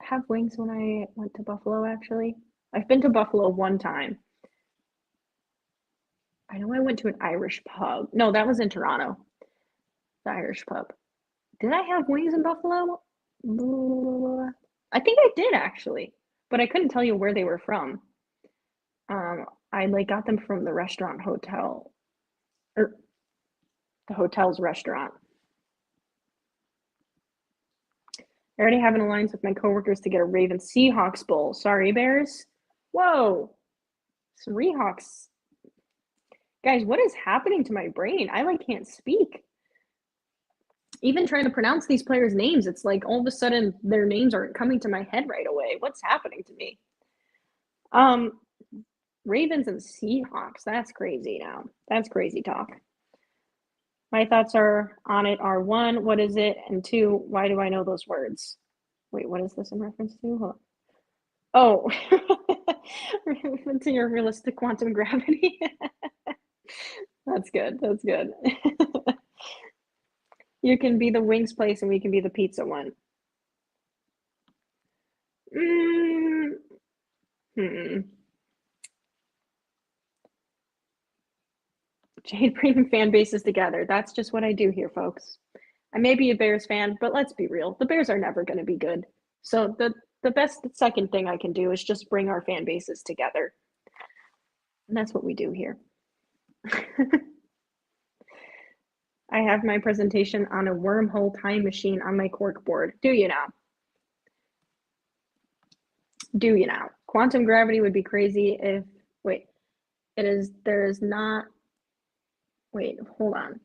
have wings when I went to Buffalo, actually? I've been to Buffalo one time. I know I went to an Irish pub. No, that was in Toronto. The Irish pub. Did I have wings in Buffalo? I think I did actually, but I couldn't tell you where they were from. I like got them from the restaurant hotel or the hotel's restaurant. I already have an alliance with my coworkers to get a Ravens Seahawks bowl. Sorry, Bears. Whoa, some Seahawks. Guys, what is happening to my brain? I like can't speak. Even trying to pronounce these players' names, it's like all of a sudden their names aren't coming to my head right away. What's happening to me? Ravens and Seahawks. That's crazy now. That's crazy talk. My thoughts are on it are one, what is it? And two, why do I know those words? Wait, what is this in reference to? Hold on. Oh, to your realistic quantum gravity. That's good. That's good. You can be the wings place and we can be the pizza one. Jade bringing fan bases together. That's just what I do here, folks. I may be a Bears fan, but let's be real. The Bears are never going to be good. So the best second thing I can do is just bring our fan bases together. And that's what we do here. I have my presentation on a wormhole time machine on my cork board. Do you now? Do you now? Quantum gravity would be crazy if, wait, there is not, wait, hold on.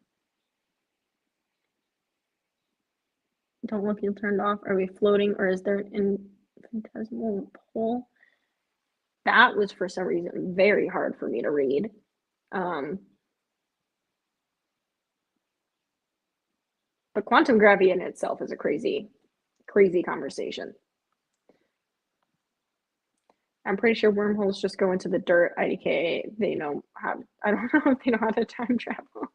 Don't know if you turned off. Are we floating or is there an infinitesimal pole? That was for some reason very hard for me to read. But quantum gravity in itself is a crazy, crazy conversation. I'm pretty sure wormholes just go into the dirt. IDK, they know how, I don't know if they know how to time travel.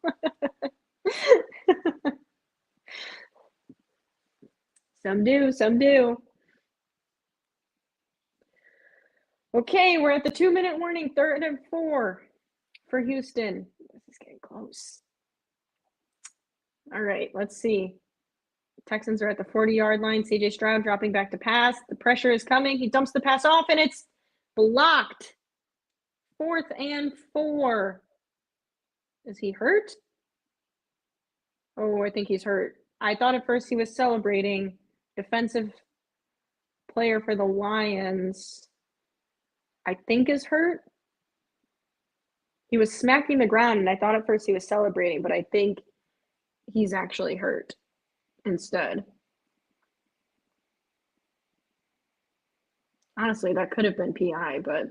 Some do, some do. Okay, we're at the 2-minute warning, 3rd and 4 for Houston. This is getting close. All right, let's see. Texans are at the 40-yard line. CJ Stroud dropping back to pass. The pressure is coming. He dumps the pass off, and it's blocked. 4th and 4. Is he hurt? Oh, I think he's hurt. I thought at first he was celebrating. Defensive player for the Lions, I think, is hurt. He was smacking the ground, and I thought at first he was celebrating, but I think he's actually hurt instead. Honestly, that could have been PI, but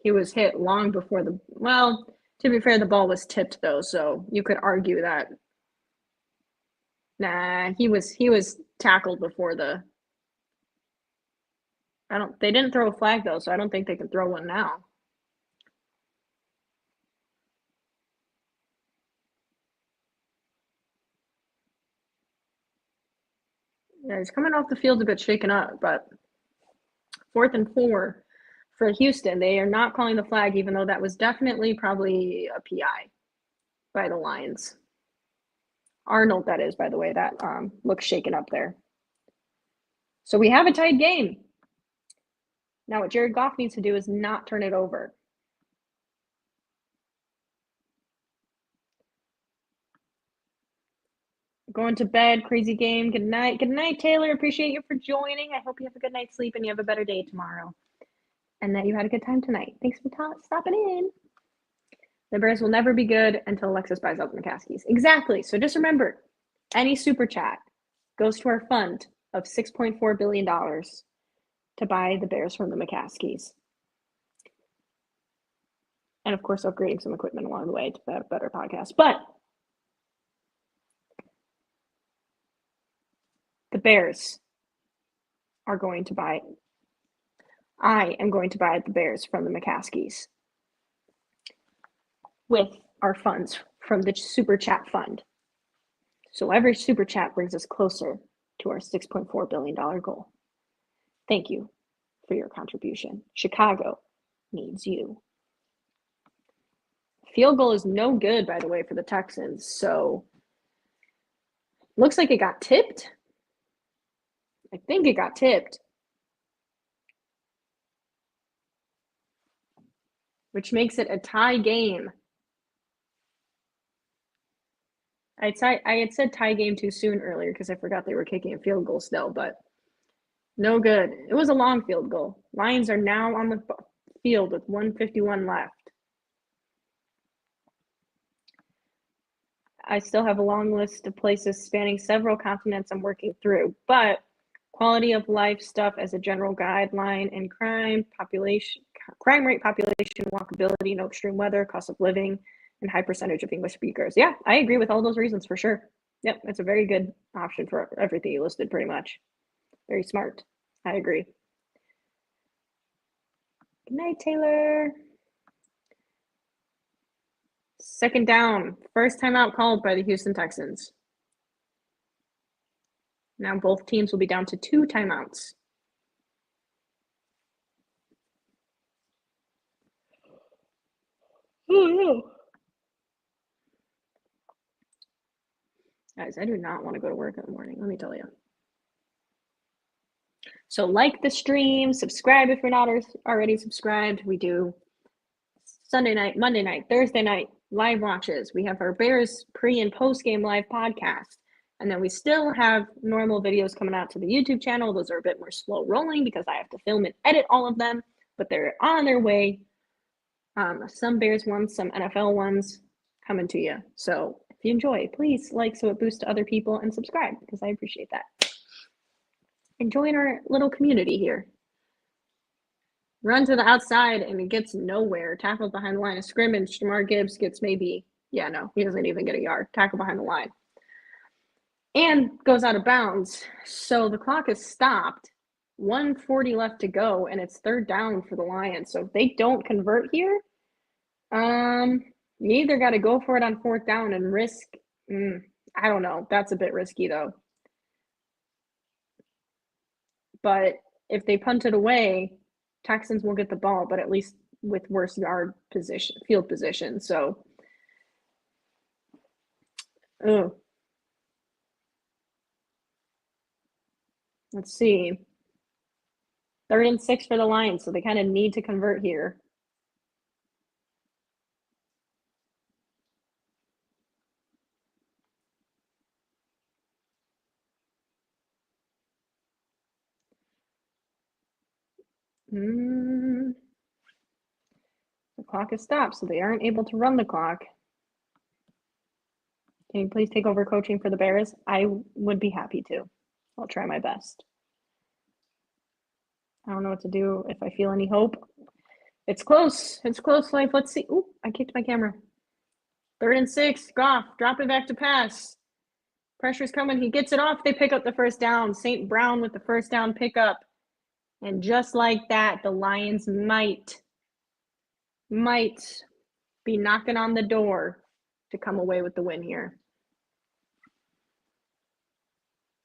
he was hit long before the, well, to be fair, the ball was tipped though, so you could argue that. Nah, he was tackled before the, they didn't throw a flag though, so I don't think they can throw one now. Yeah, he's coming off the field a bit shaken up, but 4th and 4 for Houston. They are not calling the flag, even though that was definitely probably a PI by the Lions. Arnold, that is, by the way, that looks shaken up there. So we have a tight game. Now what Jared Goff needs to do is not turn it over. Going to bed, crazy game. Good night. Good night, Taylor. Appreciate you for joining. I hope you have a good night's sleep and you have a better day tomorrow. And that you had a good time tonight. Thanks for stopping in. The Bears will never be good until Alexis buys out the McCaskies. Exactly. So just remember, any super chat goes to our fund of $6.4 billion to buy the Bears from the McCaskies. And of course, upgrading some equipment along the way to have a better podcast. But the Bears are going to buy, I am going to buy the Bears from the McCaskies with our funds from the Super Chat Fund. So every Super Chat brings us closer to our $6.4 billion goal. Thank you for your contribution. Chicago needs you. Field goal is no good, by the way, for the Texans. So looks like it got tipped. I think it got tipped, which makes it a tie game. I had said tie game too soon earlier because I forgot they were kicking a field goal still, but no good. It was a long field goal. Lions are now on the field with 1:51 left. I still have a long list of places spanning several continents I'm working through, but quality of life stuff as a general guideline and crime rate, population, walkability, no extreme weather, cost of living, and high percentage of English speakers. Yeah, I agree with all those reasons for sure. Yep, it's a very good option for everything you listed pretty much. Very smart. I agree. Good night, Taylor. Second down. First timeout called by the Houston Texans. Now both teams will be down to 2 timeouts. Oh, no. Guys, I do not want to go to work in the morning, let me tell you. So like the stream, subscribe if you're not already subscribed. We do Sunday night, Monday night, Thursday night live watches. We have our Bears pre and post game live podcast. And then we still have normal videos coming out to the YouTube channel. Those are a bit more slow rolling because I have to film and edit all of them, but they're on their way. Some Bears ones, some NFL ones coming to you. So if you enjoy, please like so it boosts to other people and subscribe because I appreciate that. And join our little community here. Run to the outside and it gets nowhere. Tackle behind the line of scrimmage. Jamar Gibbs gets maybe, yeah, no, he doesn't even get a yard. Tackle behind the line. And goes out of bounds. So the clock is stopped. 1:40 left to go, and it's third down for the Lions. So if they don't convert here, you either got to go for it on fourth down and risk. I don't know. That's a bit risky though. But if they punt it away, Texans will get the ball, but at least with worse field position. So, let's see. 3rd and 6 for the Lions, so they kind of need to convert here. The clock is stopped, so they aren't able to run the clock. Can you please take over coaching for the Bears? I would be happy to. I'll try my best. I don't know what to do if I feel any hope. It's close. It's close, life. Let's see. Ooh, I kicked my camera. 3rd and 6. Goff, drop it back to pass. Pressure's coming. He gets it off. They pick up the first down. St. Brown with the first down pickup. And just like that, the Lions might be knocking on the door to come away with the win here.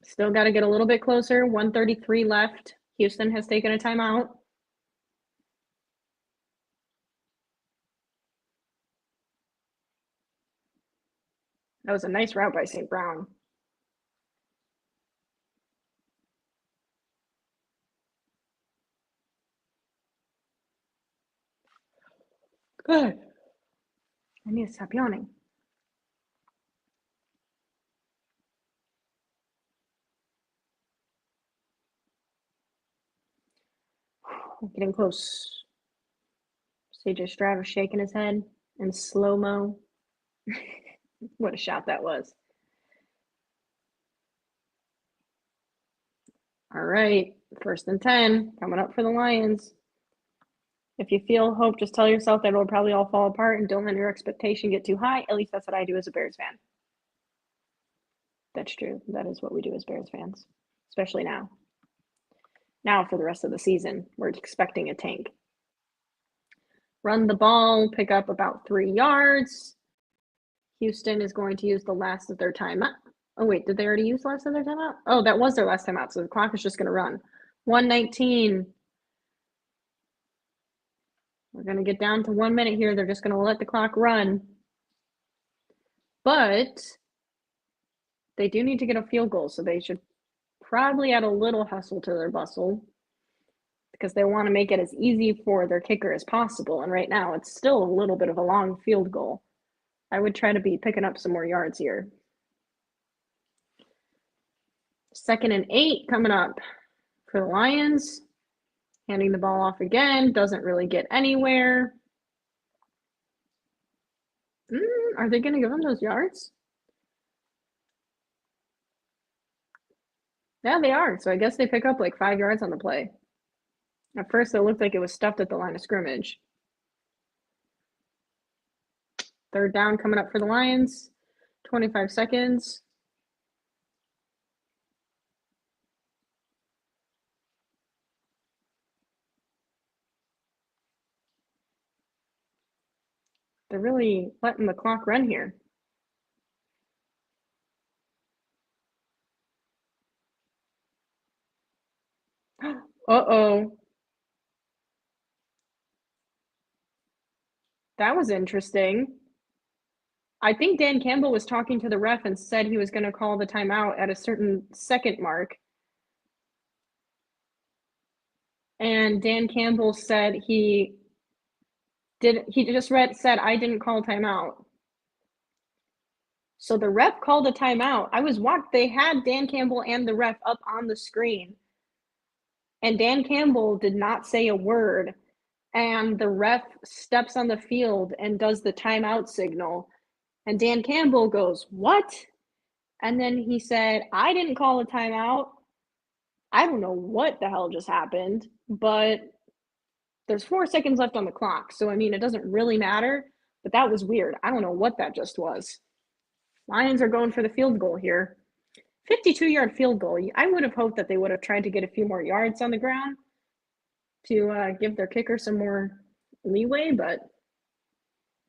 Still got to get a little bit closer. 1:33 left. Houston has taken a timeout. That was a nice route by St. Brown. Good. I need to stop yawning. Getting close. CJ Stroud was shaking his head in slow-mo. What a shot that was. All right, 1st and 10, coming up for the Lions. If you feel hope, just tell yourself that it'll probably all fall apart and don't let your expectation get too high. At least that's what I do as a Bears fan. That's true. That is what we do as Bears fans, especially now. Now for the rest of the season, we're expecting a tank. Run the ball, pick up about 3 yards. Houston is going to use the last of their timeout. Oh, wait, did they already use the last of their timeout? Oh, that was their last timeout, so the clock is just going to run. 1:19. We're going to get down to 1 minute here. They're just going to let the clock run. But they do need to get a field goal, so they should probably add a little hustle to their bustle because they want to make it as easy for their kicker as possible. And right now, it's still a little bit of a long field goal. I would try to be picking up some more yards here. 2nd and 8 coming up for the Lions. Handing the ball off again. Doesn't really get anywhere. Are they going to give them those yards? Yeah, they are. So I guess they pick up like 5 yards on the play. At first, it looked like it was stuffed at the line of scrimmage. 3rd down coming up for the Lions. 25 seconds. They're really letting the clock run here. Uh-oh. That was interesting. I think Dan Campbell was talking to the ref and said he was going to call the timeout at a certain second mark. And Dan Campbell said he just said, I didn't call timeout. So the ref called a timeout. They had Dan Campbell and the ref up on the screen. And Dan Campbell did not say a word. And the ref steps on the field and does the timeout signal. And Dan Campbell goes, what? And then he said, I didn't call a timeout. I don't know what the hell just happened, but there's 4 seconds left on the clock. So, I mean, it doesn't really matter, but that was weird. I don't know what that just was. Lions are going for the field goal here. 52-yard field goal. I would have hoped that they would have tried to get a few more yards on the ground to give their kicker some more leeway, but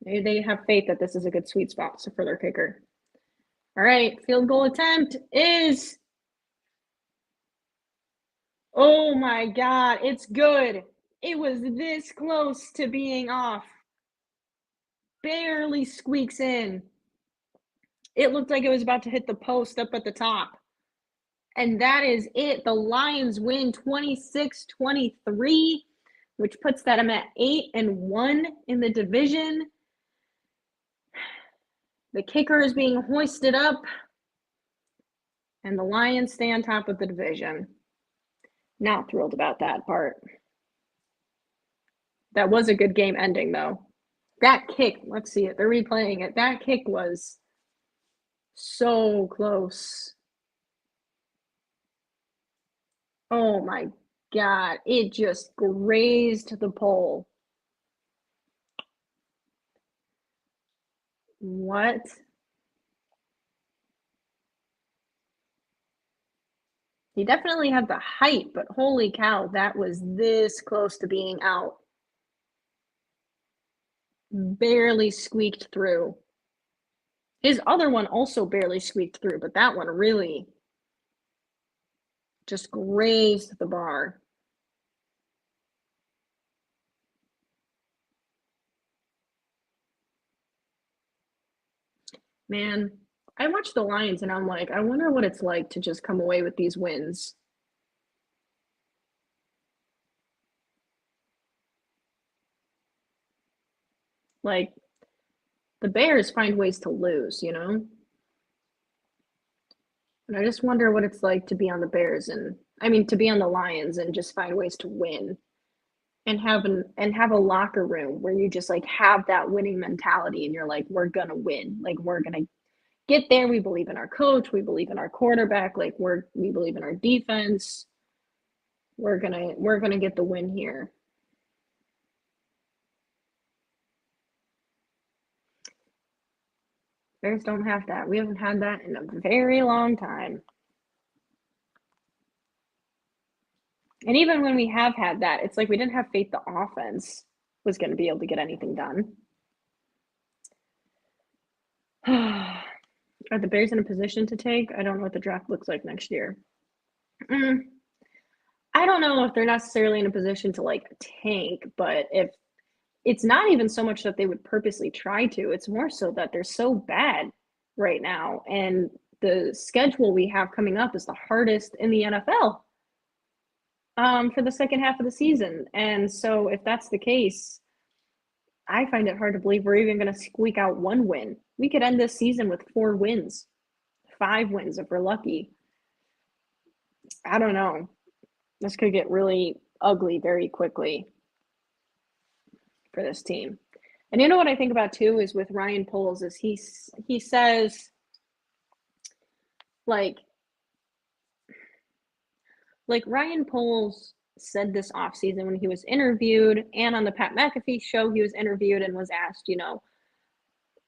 they have faith that this is a good sweet spot for their kicker. All right, field goal attempt is, oh my God, it's good. It was this close to being off. Barely squeaks in. It looked like it was about to hit the post up at the top. And that is it. The Lions win 26-23, which puts them at 8-1 in the division. The kicker is being hoisted up, and the Lions stay on top of the division. Not thrilled about that part. That was a good game ending, though. That kick, let's see it. They're replaying it. That kick was so close. Oh my God. It just grazed the pole. What? He definitely had the height, but holy cow, that was this close to being out. Barely squeaked through. His other one also barely squeaked through, but that one really just grazed the bar. Man, I watch the Lions and I'm like, I wonder what it's like to just come away with these wins. Like, the Bears find ways to lose, you know? And I just wonder what it's like to be on the Bears to be on the Lions and just find ways to win and have a locker room where you just like have that winning mentality and you're like, we're gonna win. Like we're gonna get there. We believe in our coach, we believe in our quarterback, like we believe in our defense. We're gonna get the win here. Bears don't have that. We haven't had that in a very long time. And even when we have had that, it's like we didn't have faith the offense was going to be able to get anything done. Are the Bears in a position to take? I don't know what the draft looks like next year. I don't know if they're necessarily in a position to like tank, but if it's not even so much that they would purposely try to, it's more so that they're so bad right now. And the schedule we have coming up is the hardest in the NFL for the second half of the season. And so if that's the case, I find it hard to believe we're even going to squeak out one win. We could end this season with 4 wins, 5 wins if we're lucky. I don't know. This could get really ugly very quickly for this team. And you know what I think about too is with Ryan Poles is he says like Ryan Poles said this offseason when he was interviewed and on the Pat McAfee show he was interviewed and was asked,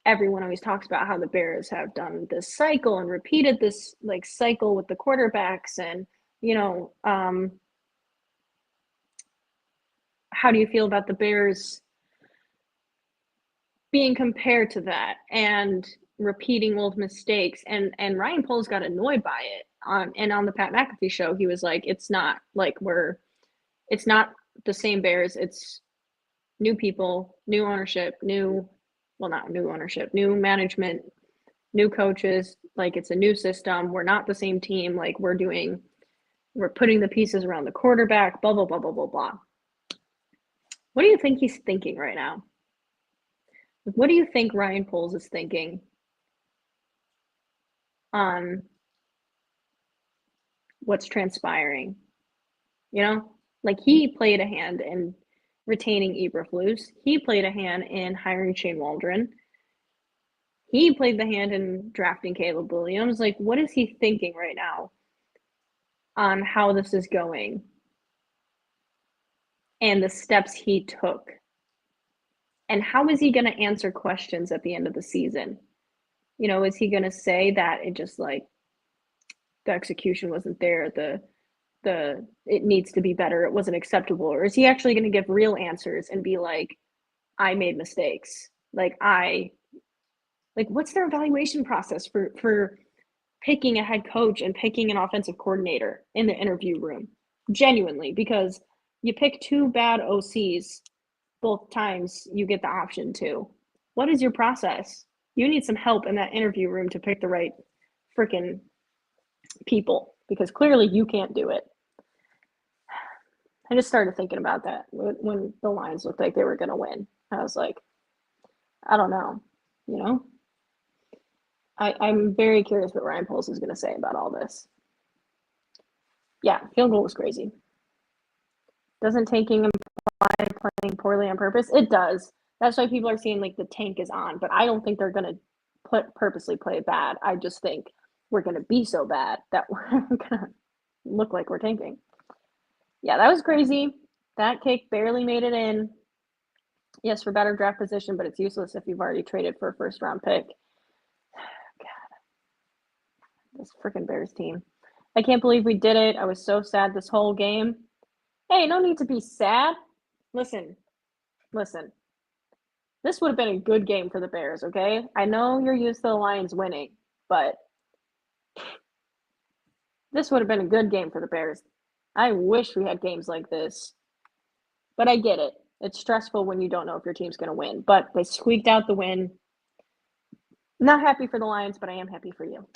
everyone always talks about how the Bears have done this cycle and repeated this like cycle with the quarterbacks and how do you feel about the Bears being compared to that and repeating old mistakes? And Ryan Poles got annoyed by it. And on the Pat McAfee show, he was like, it's not the same Bears. It's new people, new ownership, not new ownership, new management, new coaches. Like it's a new system. We're not the same team. Like we're putting the pieces around the quarterback, blah, blah, blah, blah, blah, blah. What do you think he's thinking right now? What do you think Ryan Poles is thinking on what's transpiring? Like he played a hand in retaining Eberflus. He played a hand in hiring Shane Waldron. He played the hand in drafting Caleb Williams. Like, what is he thinking right now on how this is going and the steps he took? And how is he going to answer questions at the end of the season? Is he going to say that it just like the execution wasn't there, it needs to be better, it wasn't acceptable? Or is he actually going to give real answers and be like, I made mistakes? What's their evaluation process for picking a head coach and picking an offensive coordinator in the interview room? Genuinely, because you pick 2 bad OCs both times you get the option to. What is your process? You need some help in that interview room to pick the right freaking people, because clearly you can't do it. I just started thinking about that when the Lions looked like they were going to win. I was like, I don't know, I'm very curious what Ryan Poles is going to say about all this. Yeah, field goal was crazy. Doesn't tanking imply playing poorly on purpose? It does. That's why people are saying like the tank is on, but I don't think they're going to purposely play bad. I just think we're going to be so bad that we're going to look like we're tanking. Yeah, that was crazy. That kick barely made it in. Yes, for better draft position, but it's useless if you've already traded for a first-round pick. God, this freaking Bears team. I can't believe we did it. I was so sad this whole game. Hey, no need to be sad. Listen. This would have been a good game for the Bears, okay? I know you're used to the Lions winning, but this would have been a good game for the Bears. I wish we had games like this, but I get it. It's stressful when you don't know if your team's going to win, but they squeaked out the win. Not happy for the Lions, but I am happy for you.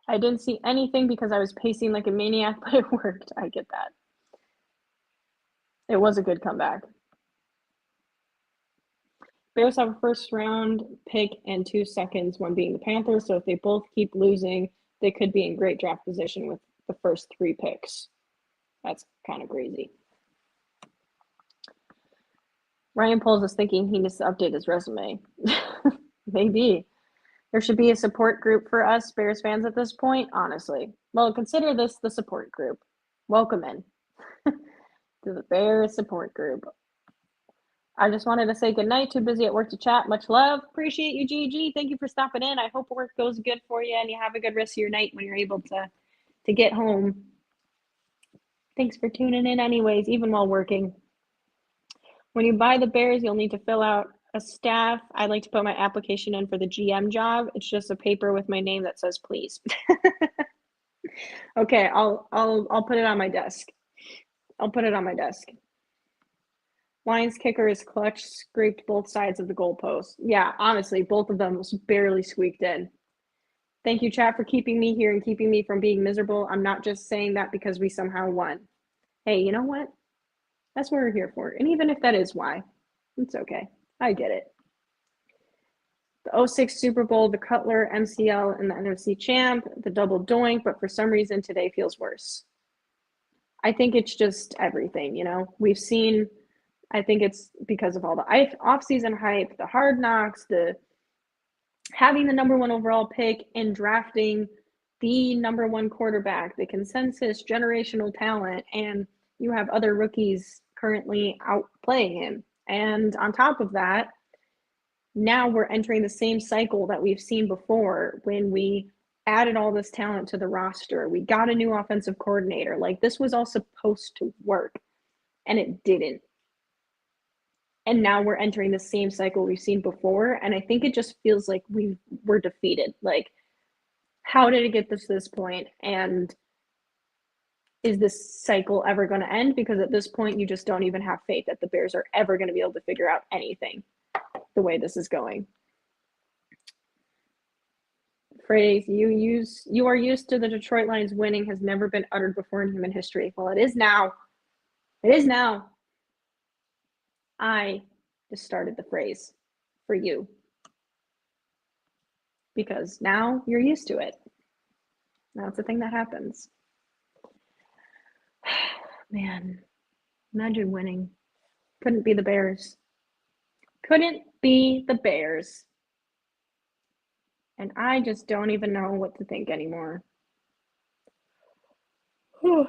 I didn't see anything because I was pacing like a maniac, but it worked. I get that. It was a good comeback. Bears have a first-round pick and 2 seconds, one being the Panthers. So if they both keep losing, they could be in great draft position with the first 3 picks. That's kind of crazy. Ryan Poles is thinking he needs to update his resume. Maybe. There should be a support group for us Bears fans at this point, honestly. Well, consider this the support group. Welcome in to the Bears support group. I just wanted to say goodnight. Too busy at work to chat. Much love. Appreciate you, Gigi. Thank you for stopping in. I hope work goes good for you and you have a good rest of your night when you're able to get home. Thanks for tuning in anyways, even while working. When you buy the Bears, you'll need to fill out a staff. I'd like to put my application in for the GM job. It's just a paper with my name that says please. Okay, I'll put it on my desk. I'll put it on my desk. Lions kicker is clutch, scraped both sides of the goalpost. Yeah, honestly, both of them was barely squeaked in. Thank you, chat, for keeping me here and keeping me from being miserable. I'm not just saying that because we somehow won. Hey, you know what? That's what we're here for. And even if that is why, it's okay. I get it. The 06 Super Bowl, the Cutler, MCL, and the NFC champ, the double doink, but for some reason today feels worse. I think it's just everything, you know? We've seen, I think it's because of all the off-season hype, the hard knocks, the having the number one overall pick and drafting the number one quarterback, the consensus generational talent, and you have other rookies currently outplaying him. And on top of that, now we're entering the same cycle that we've seen before when we added all this talent to the roster. We got a new offensive coordinator. Like, this was all supposed to work, and it didn't. And now we're entering the same cycle we've seen before. And I think it just feels like we're defeated. Like, how did it get to this point? And is this cycle ever going to end? Because at this point, you just don't even have faith that the Bears are ever going to be able to figure out anything the way this is going. Phrase you are used to the Detroit Lions winning has never been uttered before in human history. Well, it is now. It is now. I just started the phrase for you because now you're used to it. Now it's a thing that happens. Man, imagine winning. Couldn't be the Bears. Couldn't be the Bears. And I just don't even know what to think anymore. I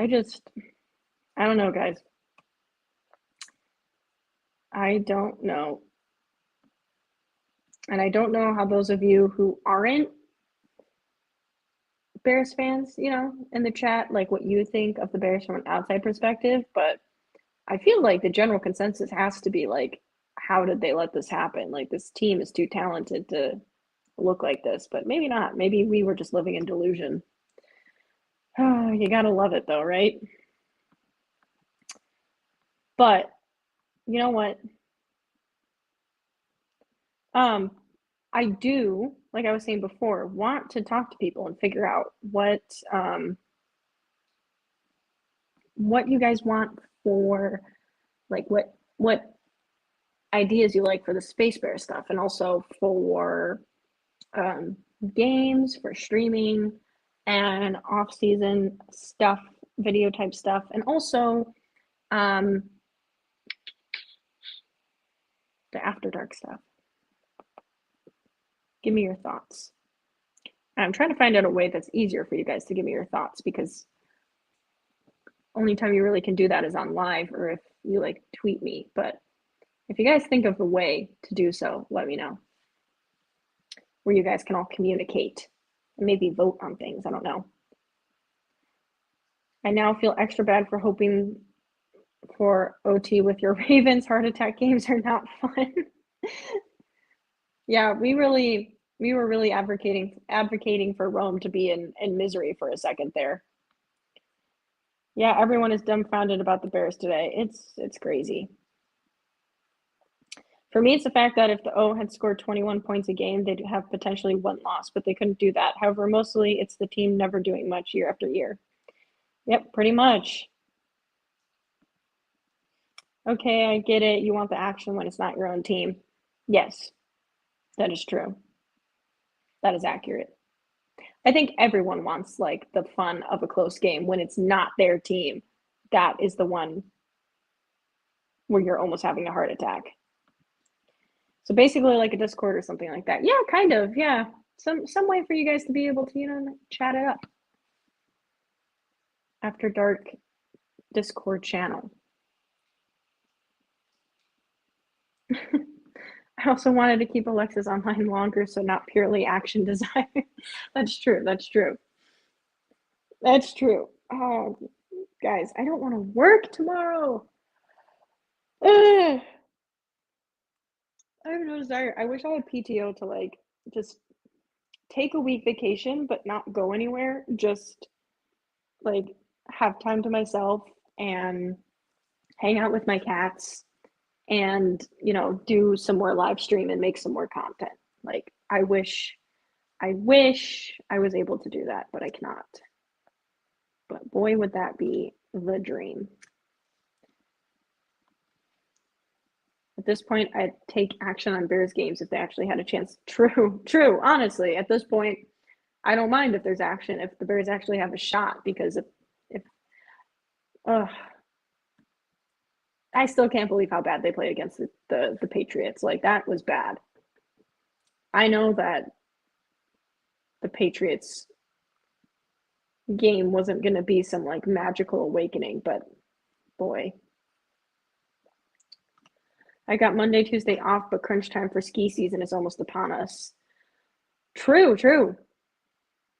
don't know, guys. I don't know. And I don't know how those of you who aren't Bears fans, you know, in the chat, like what you think of the Bears from an outside perspective, but I feel like the general consensus has to be like, how did they let this happen? Like, this team is too talented to look like this, but maybe not. Maybe we were just living in delusion. Oh, you gotta love it though, right? But you know what? I do, like I was saying before, want to talk to people and figure out what you guys want for, like, what ideas you like for the Space Bear stuff, and also for games, for streaming, and off-season stuff, video type stuff, and also the After Dark stuff. Give me your thoughts. And I'm trying to find out a way that's easier for you guys to give me your thoughts, because only time you really can do that is on live or if you like tweet me. But if you guys think of a way to do so, let me know, where you guys can all communicate and maybe vote on things. I don't know. I now feel extra bad for hoping for OT with your Ravens. Heart attack games are not fun. Yeah, we were really advocating for Rome to be in misery for a second there. Yeah, everyone is dumbfounded about the Bears today. It's crazy. For me, it's the fact that if the O had scored 21 points a game, they'd have potentially one loss, but they couldn't do that. However, mostly it's the team never doing much year after year. Yep, pretty much. Okay, I get it. You want the action when it's not your own team. Yes, that is true. That is accurate. I think everyone wants like the fun of a close game when it's not their team. That is the one where you're almost having a heart attack. So basically like a Discord or something like that. Yeah, kind of. Yeah. Some way for you guys to be able to, you know, chat it up. After Dark Discord channel. I also wanted to keep Alexis online longer, so not purely action design. That's true. That's true. That's true. Oh, guys, I don't want to work tomorrow. Ugh. I have no desire. I wish I had PTO to like just take a week vacation, but not go anywhere. Just like have time to myself and hang out with my cats and, you know, do some more live stream and make some more content. Like I wish I was able to do that, but I cannot. But boy, would that be the dream. At this point, I'd take action on Bears games if they actually had a chance. True. Honestly, at this point, I don't mind if there's action, if the Bears actually have a shot, because if I still can't believe how bad they played against the Patriots. Like, that was bad. I know that the Patriots game wasn't going to be some like magical awakening, but boy. I got Monday, Tuesday off, but crunch time for ski season is almost upon us. True.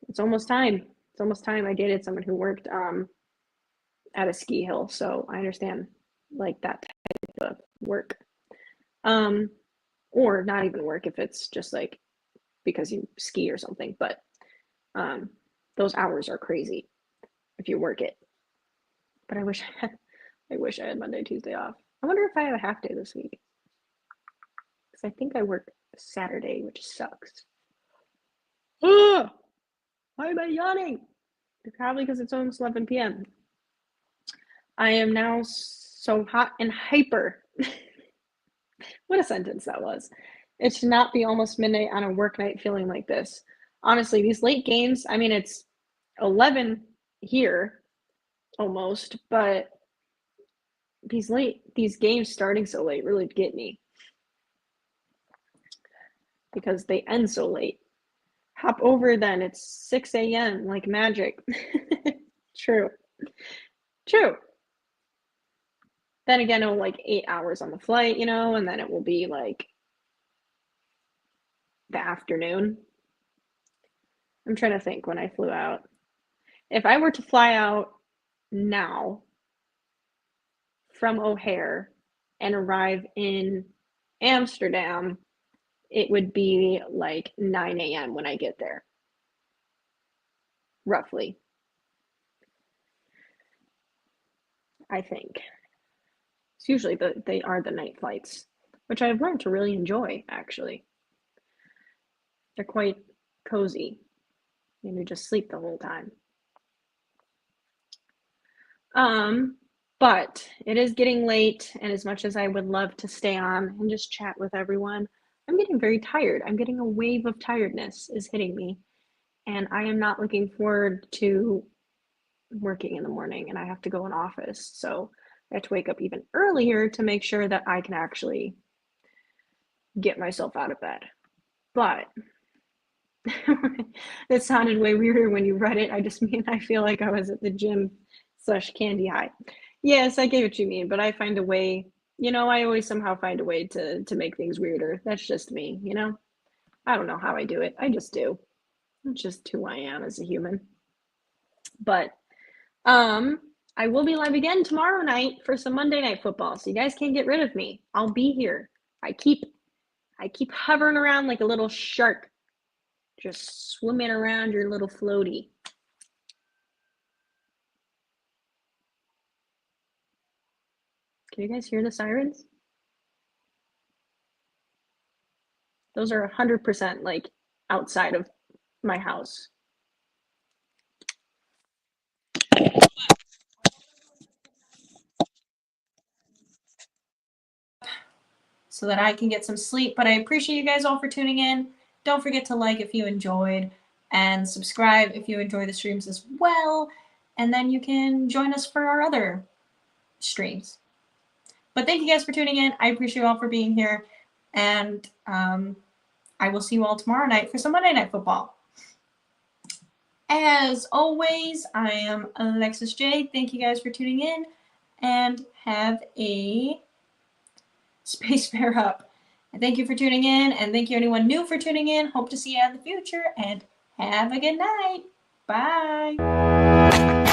It's almost time. I dated someone who worked at a ski hill, so I understand like that type of work. Or not even work if it's just like because you ski or something, but those hours are crazy if you work it. But I wish I had Monday, Tuesday off. I wonder if I have a half day this week. Because I think I work Saturday, which sucks. Why am I yawning? Probably because it's almost 11 p.m. I am now so hot and hyper. What a sentence that was. It should not be almost midnight on a work night feeling like this. Honestly, these late games, I mean, it's 11 here almost, but these games starting so late really get me because they end so late. Hop over then, it's 6 a.m. like magic. True. Then again, it'll like 8 hours on the flight, you know, and then it will be like the afternoon. I'm trying to think when I flew out. If I were to fly out now from O'Hare and arrive in Amsterdam, it would be like 9 a.m. when I get there. Roughly. I think. It's usually they are the night flights, which I've learned to really enjoy, actually. They're quite cozy. And you just sleep the whole time. But it is getting late, and as much as I would love to stay on and just chat with everyone, I'm getting very tired. I'm getting a wave of tiredness is hitting me, and I am not looking forward to working in the morning, and I have to go in office. So I have to wake up even earlier to make sure that I can actually get myself out of bed. But it sounded way weirder when you read it. I feel like I was at the gym / candy high. Yes, I get what you mean, but I find a way, you know, I always somehow find a way to make things weirder. That's just me, you know? I don't know how I do it. I just do. It's just who I am as a human. But I will be live again tomorrow night for some Monday Night Football, so you guys can't get rid of me. I'll be here. I keep hovering around like a little shark, just swimming around your little floaty. Can you guys hear the sirens? Those are 100% like outside of my house. So that I can get some sleep. But I appreciate you guys all for tuning in. Don't forget to like if you enjoyed and subscribe if you enjoy the streams as well. And then you can join us for our other streams. But thank you guys for tuning in. I appreciate you all for being here. And I will see you all tomorrow night for some Monday Night Football. As always, I am Alexis J. Thank you guys for tuning in. And have a space fair up. And thank you for tuning in. And thank you anyone new for tuning in. Hope to see you in the future. And have a good night. Bye.